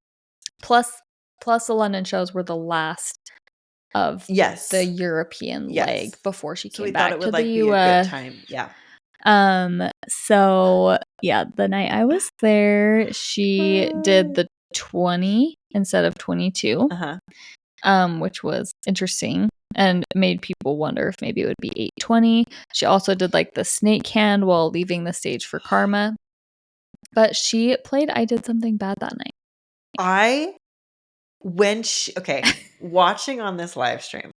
B: Plus the London shows were the last of the European leg before she came back to the US.
A: Be a good time.
B: So yeah, the night I was there, she did the 20 instead of 22, which was interesting and made people wonder if maybe it would be 8/20. She also did like the snake hand while leaving the stage for Karma, but she played I Did Something Bad that night.
A: Watching on this live stream,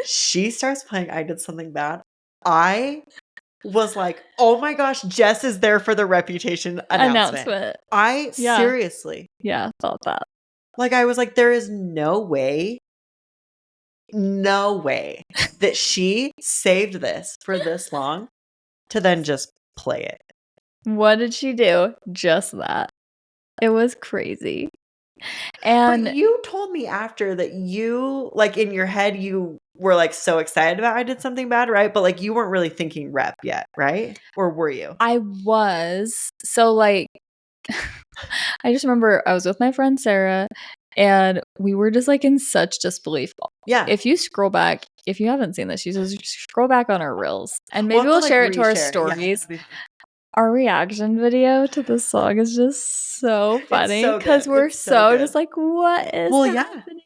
A: she starts playing I Did Something Bad. I was like, oh my gosh, Jess is there for the Reputation announcement. Seriously.
B: Yeah, thought that.
A: Like, I was like, there is no way that she saved this for this long to then just play it.
B: What did she do? Just that. It was crazy. And
A: but you told me after that you, like, in your head, you were like so excited about I Did Something Bad, right? But like, you weren't really thinking rep yet, right? Or were you?
B: I was. So like, I just remember I was with my friend Sarah, and we were just like in such disbelief.
A: Yeah.
B: If you scroll back, if you haven't seen this, you just scroll back on our reels, and maybe we'll share it to our stories. Yeah. Our reaction video to the song is just so funny because we're so just like, what is happening?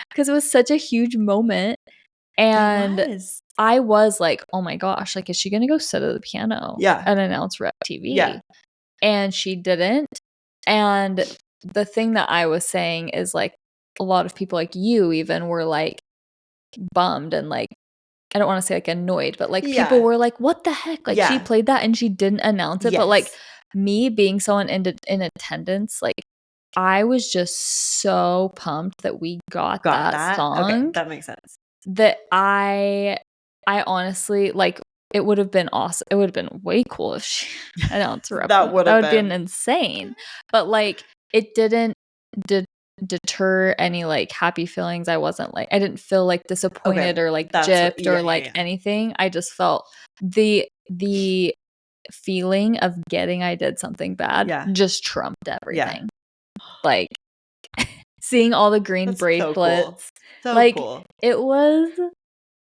B: Because it was such a huge moment. And I was like, oh my gosh, like, is she going to go sit at the piano and announce Rep TV?
A: Yeah.
B: And she didn't. And the thing that I was saying is, like, a lot of people like you even were like bummed and like, I don't want to say like annoyed, but like people were like, what the heck? Like she played that and she didn't announce it. But like me being someone in attendance, like I was just so pumped that we got that song.
A: Okay, that makes sense.
B: That I honestly, like, it would have been awesome. It would have been way cool if she announced Rep. That would have been insane. But like it didn't deter any like happy feelings. I didn't feel like disappointed or like gypped or like anything. I just felt the feeling of getting I Did Something Bad just trumped everything. Like seeing all the green bracelets.
A: So like cool.
B: It was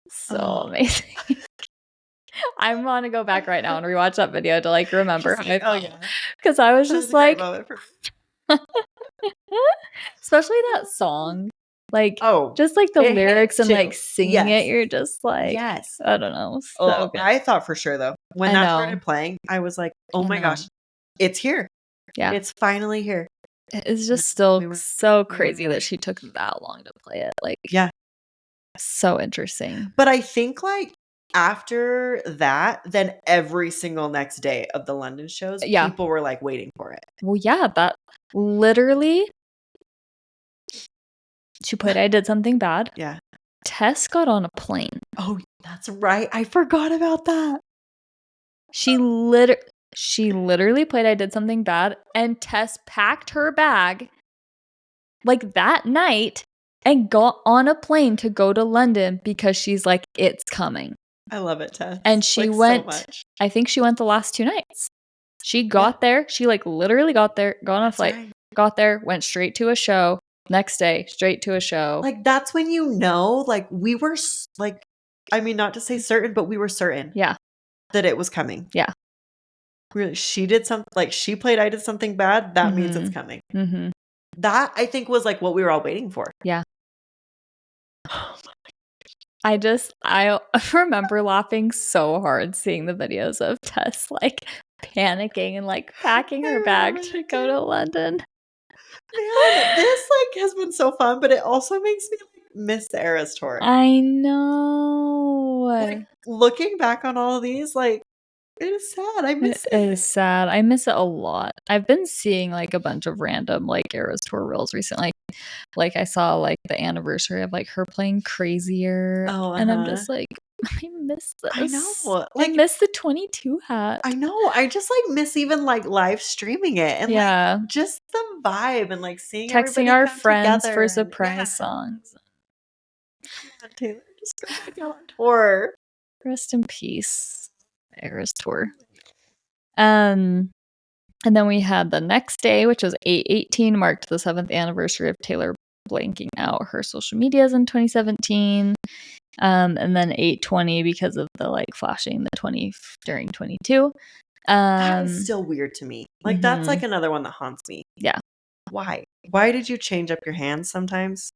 B: so amazing. I want to go back right now and rewatch that video to like remember how I felt. Because I was just like especially that song, like just like the lyrics and like singing it, you're just like, I don't know. So good.
A: I thought for sure though when that started playing, I was like, oh my gosh, it's here. It's finally here.
B: It's just still so crazy that she took that long to play it. Like, so interesting.
A: But I think like after that, then every single next day of the London shows, people were like waiting for it.
B: Well, yeah, that literally, she played I Did Something Bad.
A: Yeah.
B: Tess got on a plane.
A: Oh, that's right. I forgot about that.
B: She literally played I Did Something Bad, and Tess packed her bag like that night and got on a plane to go to London because she's like, it's coming.
A: I love it, Tess.
B: And she went, so much. I think she went the last 2 nights. She got there. She like literally got there, got on a flight, got there, went straight to a show. Next day, straight to a show.
A: Like, that's when you know, like, we were like, I mean, not to say certain, but we were certain. That it was coming. Really, she did something, like, she played I Did Something Bad. That means it's coming. That, I think, was like what we were all waiting for.
B: I remember laughing so hard seeing the videos of Tess like panicking and like packing her bag to go to London.
A: Man, this like has been so fun, but it also makes me like miss the Eras tour.
B: I know.
A: Like looking back on all of these, like it is sad. I miss it.
B: It is sad. I miss it a lot. I've been seeing like a bunch of random like Eras tour reels recently. Like I saw like the anniversary of like her playing Crazier.
A: Oh,
B: and I'm just like, I miss this.
A: I know. Like
B: I miss the 22 hat.
A: I know. I just like miss even like live streaming it and like just the vibe and like seeing
B: texting our friends
A: together
B: for surprise songs.
A: Come on, Taylor, just go back out on tour.
B: Rest in peace, Eras tour. And then we had the next day, which was 8/18, marked the 7th anniversary of Taylor blanking out her social medias in 2017. And then 8/20 because of the like flashing the 20 during 22.
A: That is still weird to me. Like that's like another one that haunts me.
B: Yeah.
A: Why? Why did you change up your hands sometimes?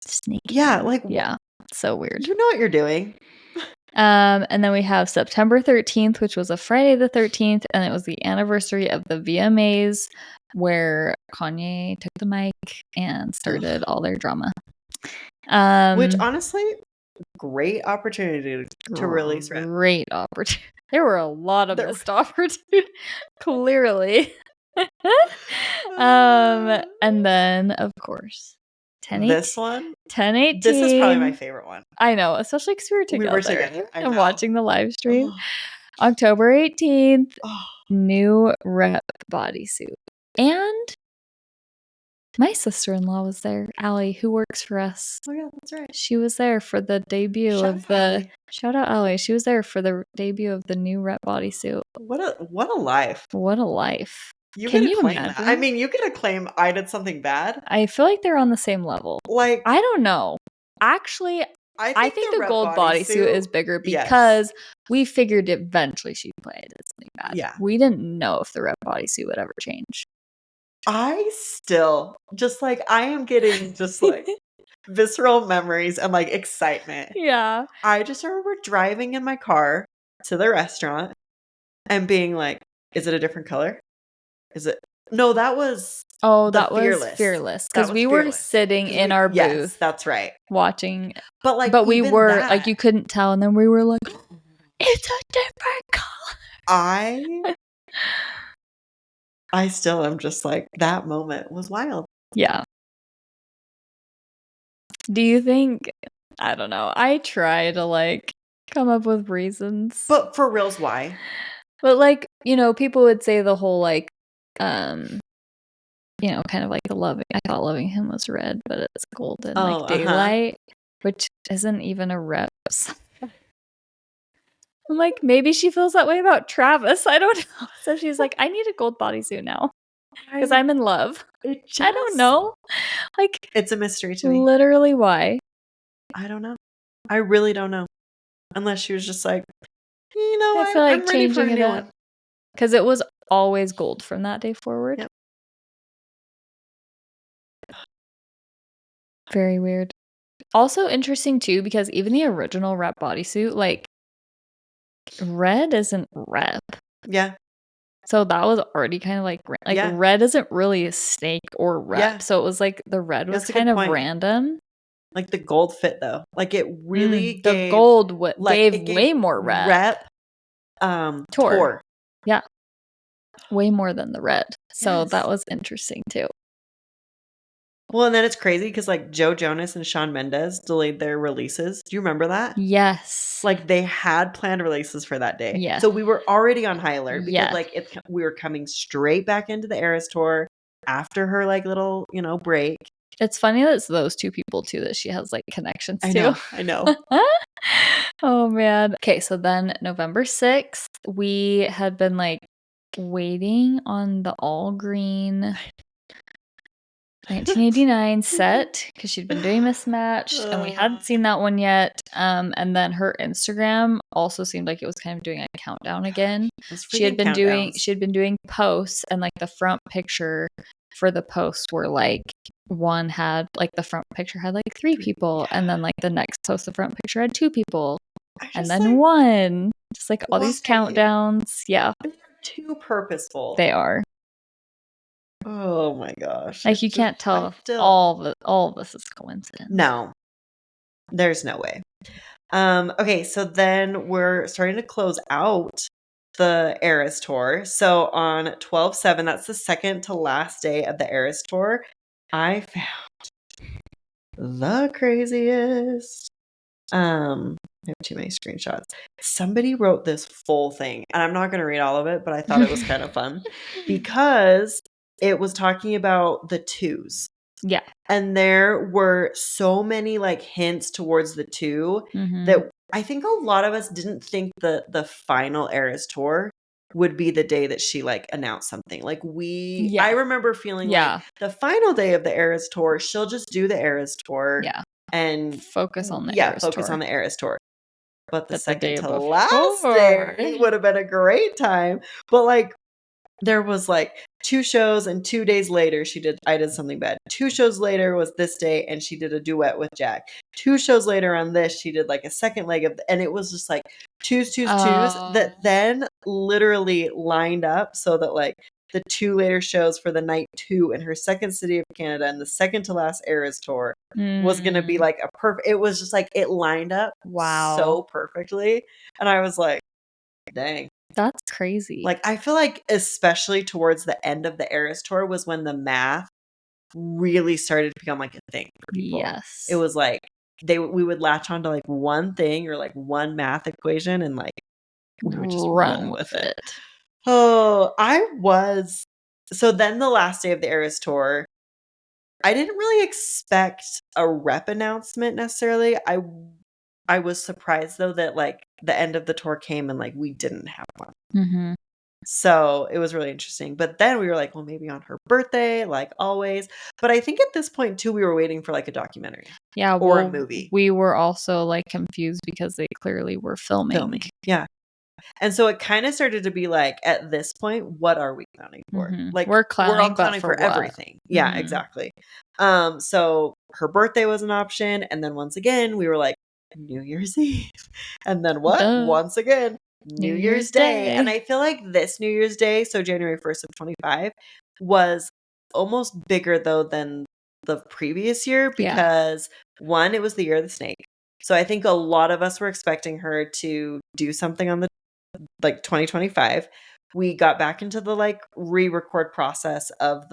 B: Sneaky.
A: Yeah, like
B: yeah, so weird.
A: You know what you're doing.
B: And then we have September 13th, which was a Friday the 13th, and it was the anniversary of the VMAs where Kanye took the mic and started all their drama.
A: Which honestly, great opportunity to release rap.
B: Great opportunity. There were a lot of missed opportunities, clearly. And then of course 10/18.
A: This one?
B: 10/18.
A: This is probably my favorite one.
B: I know, especially because we were together and watching the live stream.
A: Oh.
B: October 18th, new rep bodysuit. And my sister-in-law was there, Allie, who works for us.
A: Oh yeah, that's right.
B: She was there for the debut shout out Allie. She was there for the debut of the new rep bodysuit.
A: What a life.
B: What a life.
A: Can you imagine? That? I mean, you could claim I did something bad.
B: I feel like they're on the same level.
A: Like
B: I don't know. Actually, I think the gold bodysuit is bigger because we figured eventually she'd play it as something bad.
A: Yeah.
B: We didn't know if the rep bodysuit would ever change.
A: I still just like I am getting just like visceral memories and like excitement.
B: Yeah.
A: I just remember driving in my car to the restaurant and being like, is it a different color? Is it? No, that was
B: that was Fearless because we were sitting in our booth.
A: Yes, that's right.
B: Watching,
A: but
B: we were like you couldn't tell, and then we were like, it's a different color.
A: I still am just like that moment was wild.
B: Yeah. Do you think? I don't know. I try to like come up with reasons,
A: but for reals, why?
B: But like people would say the whole like. Kind of like the loving. I thought Loving Him was red, but it's golden, like Daylight, which isn't even a rep. I'm like, maybe she feels that way about Travis. I don't know. So she's like, I need a gold bodysuit now because I'm in love. I don't know. Like,
A: it's a mystery to me.
B: Literally, why?
A: I don't know. I really don't know. Unless she was just like,
B: I feel like I'm changing it up because it was always gold from that day forward.
A: Yep.
B: Very weird. Also interesting too because even the original rep bodysuit, like red isn't rep.
A: Yeah.
B: So that was already kind of like red isn't really a snake or rep. Yeah. So it was like the red was kind of random.
A: Like the gold fit though. Like it really gave,
B: the gold gave way more rep.
A: Tour.
B: Yeah. Way more than the red. So that was interesting too.
A: Well, and then it's crazy because like Joe Jonas and Shawn Mendes delayed their releases. Do you remember that?
B: Yes.
A: Like they had planned releases for that day.
B: Yes.
A: So we were already on high alert because like we were coming straight back into the Eras tour after her like little, break.
B: It's funny that it's those two people too that she has like connections to.
A: I know.
B: Oh man. Okay, so then November 6th, we had been like waiting on the all green 1989 set because she'd been doing Mismatched and we hadn't seen that one yet. And then her Instagram also seemed like it was kind of doing a countdown again. She had been doing posts and like the front picture for the post were like one had like the front picture had like 3 people, and then like the next post the front picture had 2 people, and then like, one. Just like all these countdowns. Yeah.
A: They're too purposeful.
B: They are.
A: Oh my gosh.
B: Like you can't tell all of this is coincidence.
A: No. There's no way. Okay, so then we're starting to close out the Eras Tour. So on 12/7, that's the second to last day of the Eras Tour, I found the craziest. I have too many screenshots. Somebody wrote this full thing, and I'm not going to read all of it, but I thought it was kind of fun because it was talking about the twos.
B: Yeah.
A: And there were so many like hints towards the 2 that I think a lot of us didn't think the final Eras Tour would be the day that she like announced something. Like I remember feeling like the final day of the Eras Tour, she'll just do the Eras Tour.
B: Yeah.
A: And
B: focus on the Eras
A: focus
B: Tour.
A: on the Eras Tour. But the second to
B: before.
A: last day would have been a great time. But like there was like 2 shows, and 2 days later I did something bad. 2 shows later was this day, and she did a duet with Jack. 2 shows later on this, she did like a second leg of, and it was just like twos that then literally lined up so that like the 2 later shows for the night 2 in her second city of Canada and the second to last Eras Tour was going to be like a perfect, it was just like it lined up so perfectly. And I was like, dang.
B: That's crazy.
A: Like, I feel like especially towards the end of the Eras Tour was when the math really started to become like a thing for people.
B: Yes.
A: It was like we would latch onto like one thing or like one math equation and like we would just run with it. Oh, so then the last day of the Eras Tour, I didn't really expect a rep announcement necessarily. I was surprised though that like the end of the tour came and like we didn't have one. So it was really interesting. But then we were like, well, maybe on her birthday, like always. But I think at this point too, we were waiting for like a documentary.
B: Yeah.
A: Or a movie.
B: We were also like confused because they clearly were filming.
A: Yeah. And so it kind of started to be like, at this point, what are we clowning for? Like
B: we're all
A: clowning for everything. Yeah, exactly. So her birthday was an option. And then once again, we were like, New Year's Eve. And then what? Once again, New Year's Day. And I feel like this New Year's Day, so January 1st of 25, was almost bigger though than the previous year because one, it was the year of the snake. So I think a lot of us were expecting her to do something on the like 2025. We got back into the like re-record process of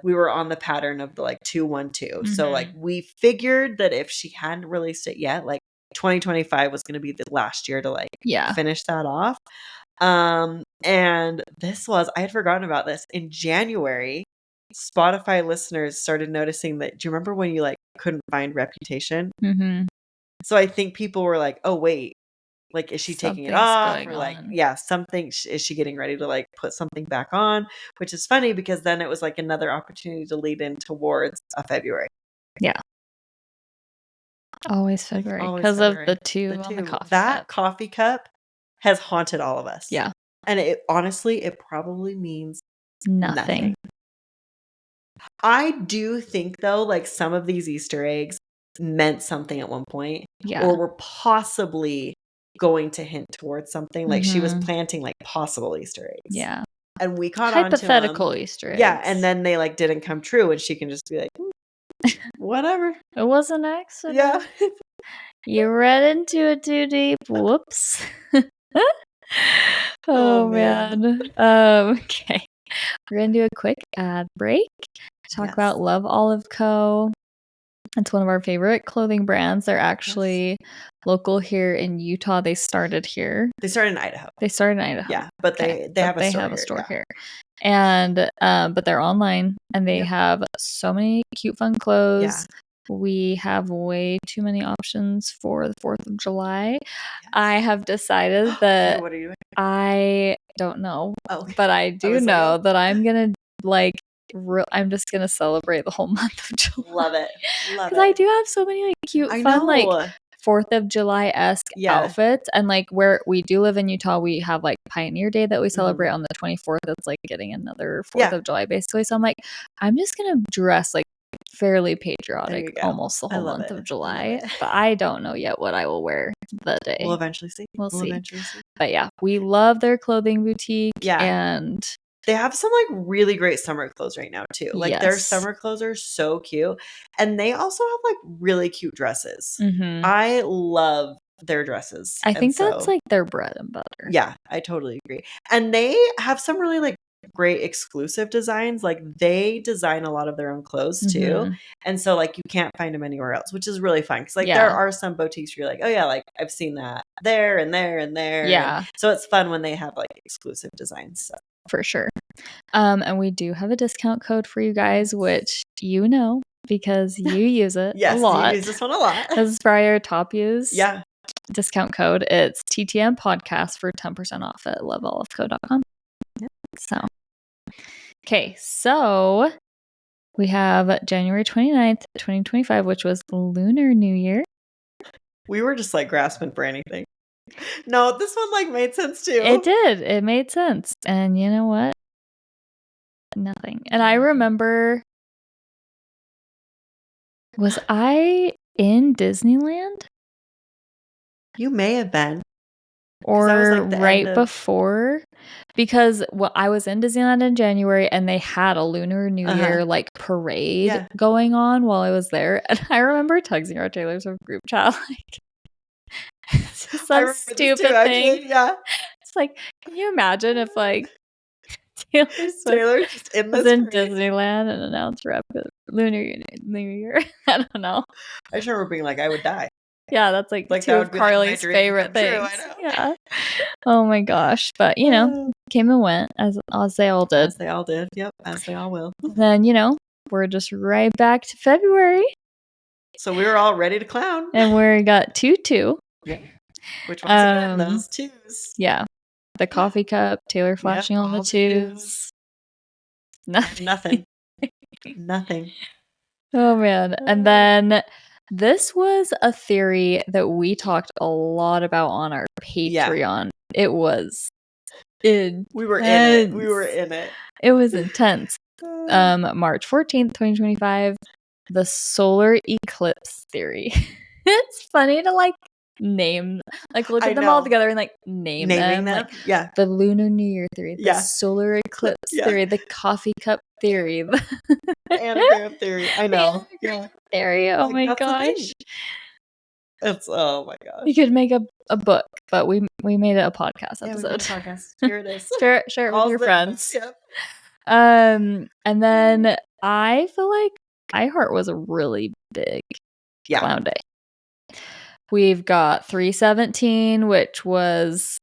A: we were on the pattern of the like 2-1-2. So like we figured that if she hadn't released it yet, like 2025 was going to be the last year to like finish that off. And this was, I had forgotten about this. In January, Spotify listeners started noticing that, do you remember when you like couldn't find Reputation? So I think people were like, oh wait, like, is she taking it off? Or like, is she getting ready to like put something back on? Which is funny because then it was like another opportunity to lead in towards a February.
B: Yeah. Always February because of the 2 on the coffee cup.
A: Coffee cup has haunted all of us.
B: Yeah.
A: And it honestly, it probably means
B: nothing.
A: I do think though, like some of these Easter eggs meant something at one point. Or were possibly going to hint towards something. Like she was planting like possible Easter eggs.
B: Yeah.
A: And we caught on to
B: hypothetical Easter eggs.
A: Yeah. And then they like didn't come true and she can just be like, whatever.
B: It was an accident.
A: Yeah.
B: You read into it too deep. Whoops. Oh man. Okay. We're gonna do a quick ad break. Talk about Love Olive Co. It's one of our favorite clothing brands. They're actually local here in Utah. They started here.
A: They started in Idaho.
B: Yeah,
A: but they have a store
B: here. And but they're online and they have so many cute fun clothes. Yeah. We have way too many options for the 4th of July. Yes. I have decided that
A: what are you doing?
B: I don't know, but I do know that I'm gonna like. I'm just gonna celebrate the whole month of July.
A: Love it.
B: Because I do have so many like cute, fun like 4th of July-esque outfits. And like where we do live in Utah, we have like Pioneer Day that we celebrate on the 24th. It's like getting another 4th of July basically. So I'm like, I'm just going to dress like fairly patriotic almost the whole month of July. But I don't know yet what I will wear the day.
A: We'll eventually see.
B: We'll see. But yeah, we love their clothing boutique. Yeah. And
A: they have some like really great summer clothes right now too. Like their summer clothes are so cute. And they also have like really cute dresses. Mm-hmm. I love their dresses.
B: I think that's like their bread and butter.
A: Yeah, I totally agree. And they have some really like great exclusive designs. Like they design a lot of their own clothes too. Mm-hmm. And so like you can't find them anywhere else, which is really fun. Cause like there are some boutiques where you're like, oh yeah, like I've seen that there and there and there. Yeah. And so it's fun when they have like exclusive designs. So.
B: For sure. And we do have a discount code for you guys, which you know because you use it a lot.
A: You use this one a lot.
B: This is probably our top use. Yeah. Discount code. It's TTM podcast for 10% off at loveolifco.com. Yep. So, okay. So we have January 29th, 2025, which was Lunar New Year.
A: We were just like grasping for anything. No, this one like made sense too.
B: It did. It made sense. And you know what? Nothing. And I remember, was I in Disneyland?
A: You may have been.
B: Or like right before, because I was in Disneyland in January and they had a Lunar New Year like parade going on while I was there. And I remember texting our Taylor's group chat like, it's just some stupid thing. Actually, yeah. It's like, can you imagine if like Taylor just in Disneyland and announced Lunar New Year? I don't know.
A: I just remember being like, I would die.
B: Yeah, that's like two of Carly's favorite things. Yeah. Oh my gosh. But you know, came and went as they all did.
A: As they all did. Yep. As they all will.
B: Then, you know, we're just right back to February.
A: So we were all ready to clown.
B: And we got 2-2.
A: Yeah. Which ones again? Those twos.
B: Yeah. The coffee cup, Taylor flashing all the twos.
A: Nothing. Nothing.
B: Oh man. And then this was a theory that we talked a lot about on our Patreon. Yeah. It was intense.
A: We were in it.
B: It was intense. March 14th, 2025, the solar eclipse theory. It's funny to like name, like look at them all together and like naming them. Like,
A: yeah.
B: The Lunar New Year theory, the solar eclipse theory, the coffee cup theory, the
A: anagram theory. I know. Yeah.
B: Theory. Oh my gosh.
A: Oh my gosh.
B: You could make a book, but we made it a podcast episode.
A: We made a podcast. Here it is.
B: Share it with your friends.
A: Yep.
B: And then I feel like iHeart was a really big clown day. We've got 3/17, which was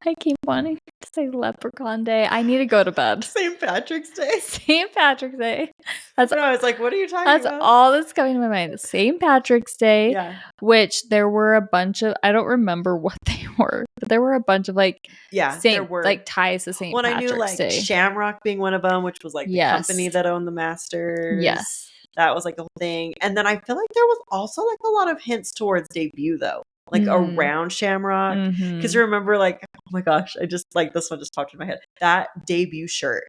B: I keep wanting to say Leprechaun Day. I need to go to bed.
A: St. Patrick's Day.
B: St. Patrick's Day.
A: I was like, what are you talking about?
B: That's all that's coming to my mind. St. Patrick's Day, which there were a bunch of, I don't remember what they were, but there were a bunch of like, there were like ties to St. Patrick's Day.
A: I knew like Shamrock being one of them, which was like the company that owned the Masters.
B: Yes.
A: That was like the whole thing. And then I feel like there was also like a lot of hints towards debut though. Like around Shamrock. Because you remember like, oh my gosh, I just like this one just popped in my head. That debut shirt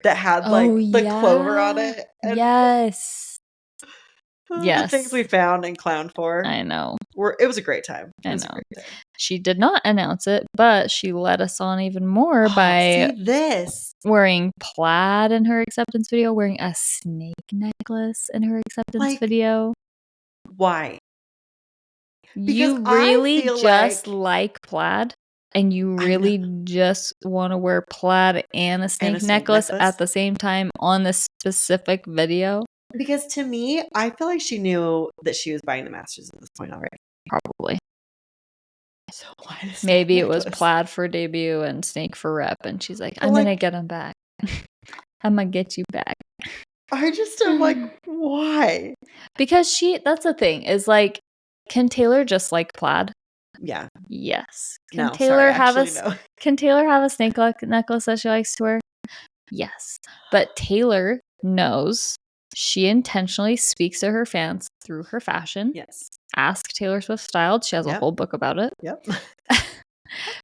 A: that had like the clover on it. And
B: yes.
A: The things we found and clowned for.
B: I know.
A: It was a great time.
B: I know. She did not announce it, but she led us on even more by wearing plaid in her acceptance video, wearing a snake necklace in her acceptance video.
A: Why?
B: Because you really just like plaid and you really just want to wear plaid and a snake necklace at the same time on this specific video?
A: Because to me, I feel like she knew that she was buying the Masters at this point already.
B: Probably.
A: So why
B: maybe it was plaid for debut and snake for rep, and she's like, I'm gonna get him back. I'm gonna get you back.
A: I just am like, why?
B: Because that's the thing, is like, can Taylor just like plaid?
A: Yeah.
B: Yes. Can Taylor have a snake necklace that she likes to wear? Yes. But Taylor knows She intentionally speaks to her fans through her fashion.
A: Yes.
B: Ask Taylor Swift Styled. She has a whole book about it.
A: Yep.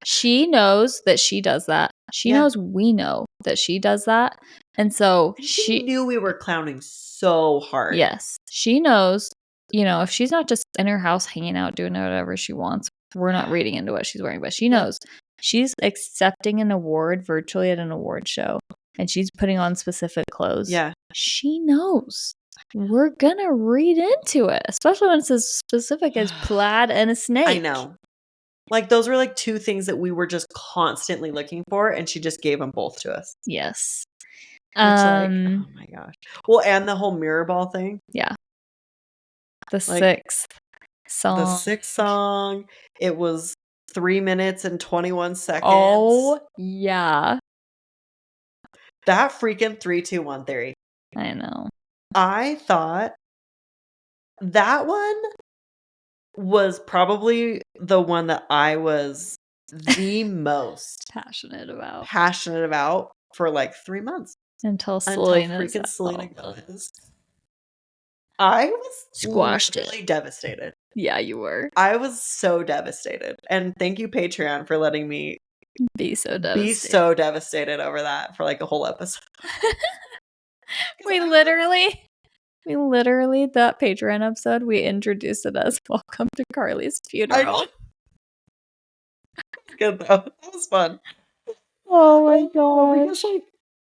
B: She knows that she does that. She knows we know that she does that. And so
A: she knew we were clowning so hard.
B: Yes. She knows, if she's not just in her house hanging out, doing whatever she wants, we're not reading into what she's wearing, but she knows she's accepting an award virtually at an award show and she's putting on specific clothes.
A: Yeah.
B: She knows we're going to read into it, especially when it's as specific as plaid and a snake.
A: I know. Like, those were like two things that we were just constantly looking for, and she just gave them both to us.
B: Yes.
A: It's like, oh my gosh. Well, and the whole mirror ball thing.
B: Yeah. The sixth song.
A: The sixth song. It was 3 minutes and 21 seconds.
B: Oh, yeah.
A: That freaking 3, 2, 1 theory.
B: I know.
A: I thought that one was probably the one that I was the most
B: passionate
A: about for like 3 months.
B: Until
A: freaking Selena Gomez. I was
B: squashed
A: really devastated.
B: Yeah, you were.
A: I was so devastated. And thank you, Patreon, for letting me
B: be so devastated
A: over that for like a whole episode.
B: we literally, that Patreon episode, we introduced it as Welcome to Carly's Funeral.
A: Good though. That was fun.
B: Oh my gosh.
A: Because, like,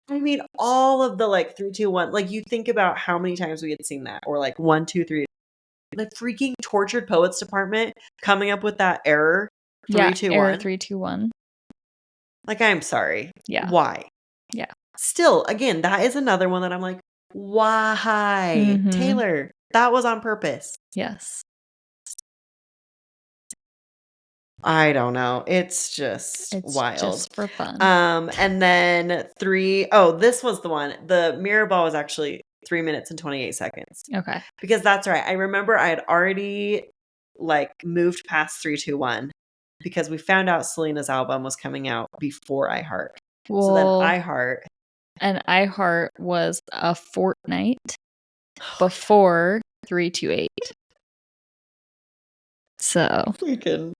A: I mean, all of the like 3, 2, 1, like you think about how many times we had seen that, or like 1, 2, 3. The freaking Tortured Poets department coming up with that error. 3, 2, 1.
B: Error 3, 2, 1.
A: Like, I'm sorry.
B: Yeah.
A: Why?
B: Yeah.
A: Still, again, that is another one that I'm like, why? Taylor, that was on purpose.
B: Yes.
A: I don't know. It's just wild.
B: Just for fun.
A: And then this was the one. The mirror ball was actually 3 minutes and 28 seconds.
B: Okay.
A: Because that's right. I remember I had already like moved past 3, 2, 1 because we found out Selena's album was coming out before iHeart.
B: Well,
A: so then iHeart.
B: And iHeart was a fortnight before 328. So
A: freaking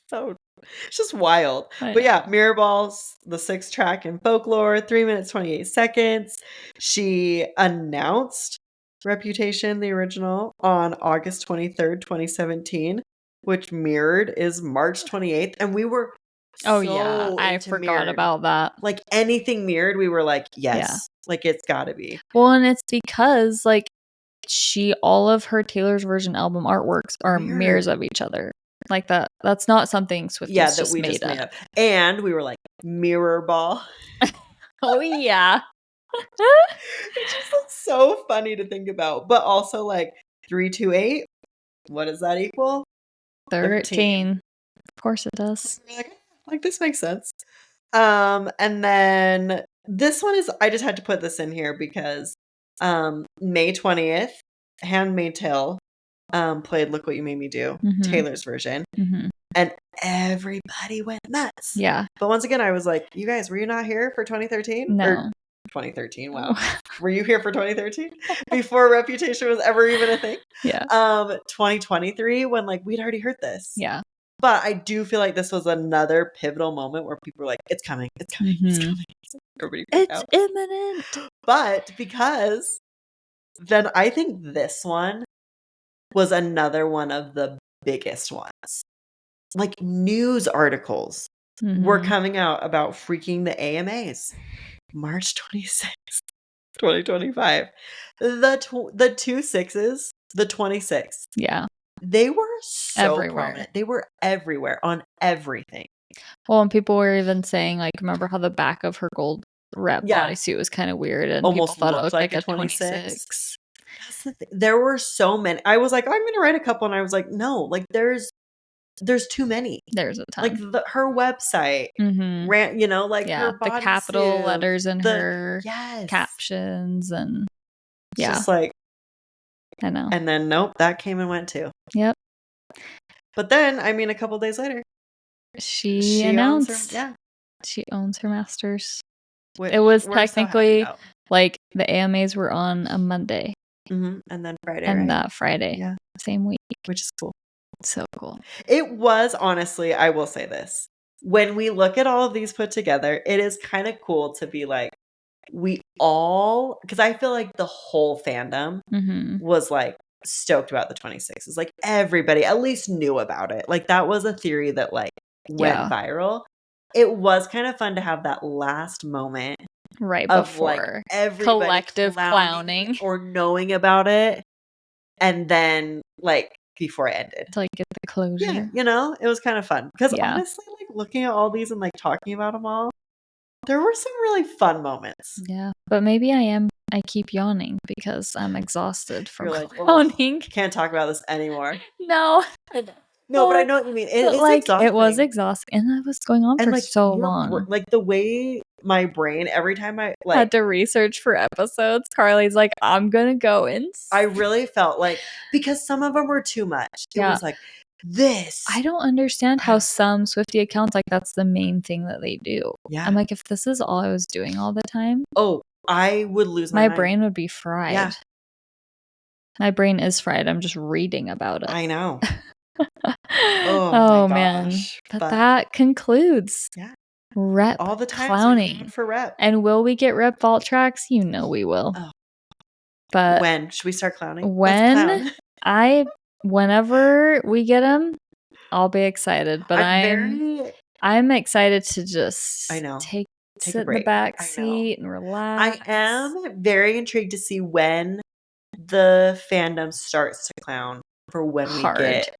A: so it's just wild. But yeah, Mirror Balls, the 6th track in Folklore, 3 minutes 28 seconds. She announced Reputation, the original, on August 23rd, 2017, which Mirrored is March 28th, and we were
B: I forgot about that.
A: Like anything Mirrored, we were like, yes, like it's gotta be.
B: Well, and it's because like all of her Taylor's version album artworks are mirrors of each other. Like that's not something Swifties just made up.
A: And we were like, mirror ball.
B: Oh yeah.
A: It's just like, so funny to think about. But also like 3, 2, 8. What does that equal?
B: 13. Of course it does.
A: Like this makes sense. And then this one is, I just had to put this in here because May 20th, Handmaid's Tale played Look What You Made Me Do, Taylor's version. And everybody went nuts.
B: Yeah.
A: But once again, I was like, you guys, were you not here for 2013?
B: No.
A: Or 2013, wow. Were you here for 2013? Before Reputation was ever even a thing?
B: Yeah.
A: 2023, when like we'd already heard this.
B: Yeah.
A: But I do feel like this was another pivotal moment where people were like, it's coming, it's coming, it's coming. Everybody
B: it's imminent.
A: But because then I think this one was another one of the biggest ones. Like news articles were coming out about freaking the AMAs. March 26th, 2025. The 2 6s, the 26th.
B: Yeah.
A: They were so
B: everywhere.
A: Prominent. They were everywhere on everything.
B: Well, and people were even saying, like, remember how the back of her gold rep bodysuit was kind of weird, and
A: almost
B: people thought it looked like a 26.
A: That's the thing. There were so many. I was like, oh, I'm going to write a couple, and I was like, no, like there's too many.
B: There's a ton.
A: Like her website, ran, like her
B: the capital letters in her captions, and
A: just like.
B: I know.
A: And then nope, that came and went too.
B: Yep.
A: But then, I mean, a couple days later,
B: she announced
A: she
B: she owns her masters. It was technically Like the AMAs were on a Monday.
A: And then Friday,
B: and
A: right?
B: that Friday.
A: Yeah.
B: Same week.
A: Which is cool.
B: So cool.
A: It was, honestly, I will say this. When we look at all of these put together, it is kind of cool to be like, we all, because I feel like the whole fandom was like stoked about the 26s. Like everybody at least knew about it. Like that was a theory that like went viral. It was kind of fun to have that last moment
B: right
A: of
B: before
A: like everybody
B: collective clowning
A: or knowing about it, and then like before it ended
B: to like get the closure.
A: Yeah, you know, it was kind of fun because honestly, like looking at all these and like talking about them all, there were some really fun moments.
B: Yeah, but maybe I keep yawning because I'm exhausted from
A: clowning. Can't talk about this anymore.
B: No.
A: No, but I know what you mean. It's
B: like
A: exhausting.
B: it was exhausting, and that was going on for
A: like,
B: so long.
A: Like the way my brain every time I like
B: had to research for episodes, Carly's like, I'm gonna go in.
A: I really felt like because some of them were too much. It was like this.
B: I don't understand how some Swiftie accounts like that's the main thing that they do.
A: Yeah,
B: I'm like, if this is all I was doing all the time,
A: I would lose my mind.
B: brain would be fried. Yeah. My brain is fried. I'm just reading about it.
A: I know.
B: Oh man. But that concludes rep
A: all the times
B: clowning
A: for rep.
B: And will we get rep vault tracks? You know we will. But
A: when should we start clowning?
B: When whenever we get them, I'll be excited. But I'm excited to just take sit in the back seat and relax.
A: I am very intrigued to see when the fandom starts to clown for when we get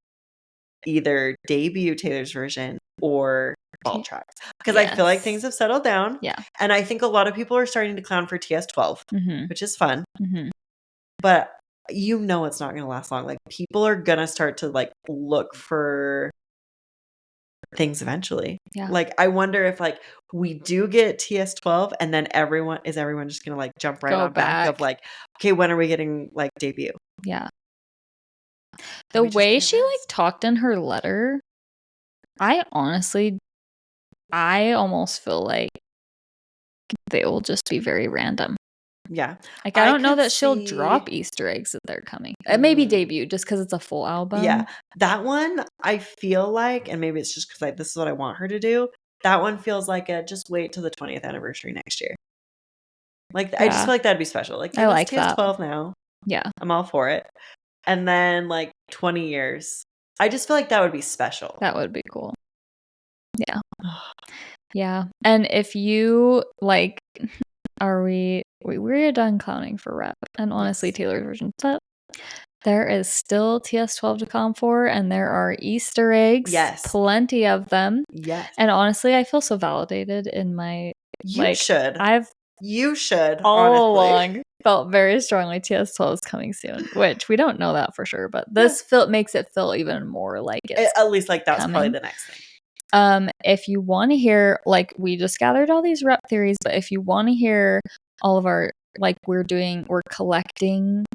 A: either debut Taylor's version or vault tracks. Because I feel like things have settled down.
B: Yeah.
A: And I think a lot of people are starting to clown for TS12, which is fun. But you know it's not going to last long. Like people are going to start to like look for things eventually.
B: Yeah.
A: Like I wonder if like we do get TS12 and then everyone just going to like jump right on back of like, okay, when are we getting like debut?
B: Yeah. The way she like talked in her letter, I almost feel like they will just be very random.
A: Yeah.
B: Like I don't know that she'll drop Easter eggs that they're coming. Maybe debut just because it's a full album.
A: Yeah. That one I feel like, and maybe it's just because this is what I want her to do. That one feels like just wait till the 20th anniversary next year. Like I just feel like that'd be special. Like
B: I like
A: that. 12 now.
B: Yeah.
A: I'm all for it. And then like 20 years. I just feel like that would be special.
B: That would be cool. Yeah. Yeah. And if you like, we're done clowning for rep. And honestly, Taylor's version set. There is still TS12 to come for, and there are Easter eggs.
A: Yes.
B: Plenty of them.
A: Yes.
B: And honestly, I feel so validated in my
A: You should
B: all along felt very strongly TS12 is coming soon, which we don't know that for sure, but this makes it feel even more like it's
A: at least like that's probably the next thing.
B: If you want to hear, like we just gathered all these rep theories, but if you want to hear all of our like we're collecting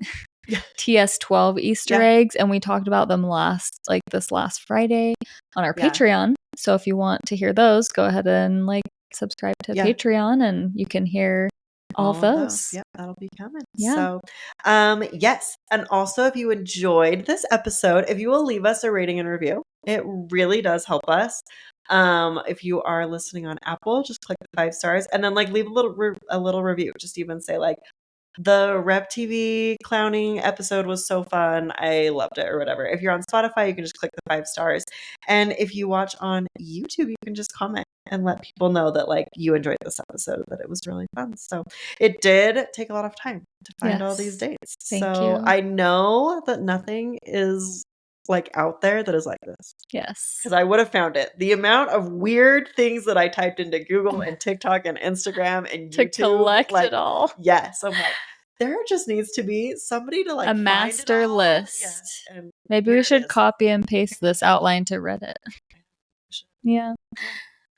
B: TS12 Easter eggs, and we talked about them this last Friday on our Patreon. So if you want to hear those, go ahead and like subscribe to Patreon, and you can hear all of those.
A: Yep, that'll be coming.
B: Yeah.
A: So, yes, and also if you enjoyed this episode, if you will leave us a rating and review, it really does help us. If you are listening on Apple, just click the 5 stars and then like leave a little review. Just even say like, the Rep TV clowning episode was so fun. I loved it or whatever. If you're on Spotify, you can just click the 5 stars. And if you watch on YouTube, you can just comment and let people know that like you enjoyed this episode, that it was really fun. So it did take a lot of time to find all these dates.
B: Thank you.
A: I know that nothing is like out there that is like this.
B: Yes.
A: Because I would have found it. The amount of weird things that I typed into Google and TikTok and Instagram and YouTube.
B: To collect it all.
A: Yes. I'm like, there just needs to be somebody to like
B: a master list. Yeah, maybe we should copy and paste this outline to Reddit. Yeah.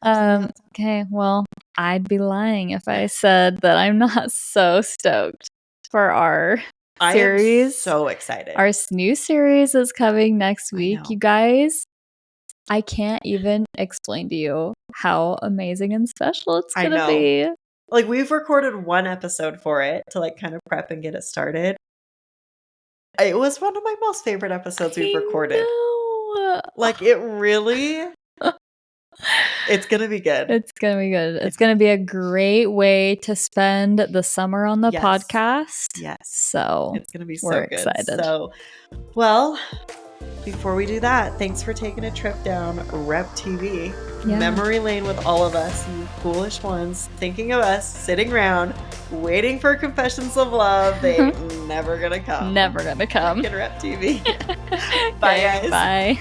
B: Okay. Well, I'd be lying if I said that I'm not so stoked for our series.
A: I am so excited.
B: Our new series is coming next week, you guys. I can't even explain to you how amazing and special it's gonna be.
A: Like, we've recorded one episode for it to like kind of prep and get it started. It was one of my most favorite episodes we've recorded. Like, it really... It's going to be good.
B: It's going to be good. It's going to be a great way to spend the summer on the podcast.
A: Yes.
B: So
A: it's going to be so
B: we're
A: good.
B: Excited.
A: So, well, before we do that, thanks for taking a trip down Rep TV. Memory lane with all of us, you foolish ones, thinking of us, sitting around, waiting for confessions of love. They ain't never going to come.
B: Never going to come.
A: Rep TV. Bye, guys.
B: Bye.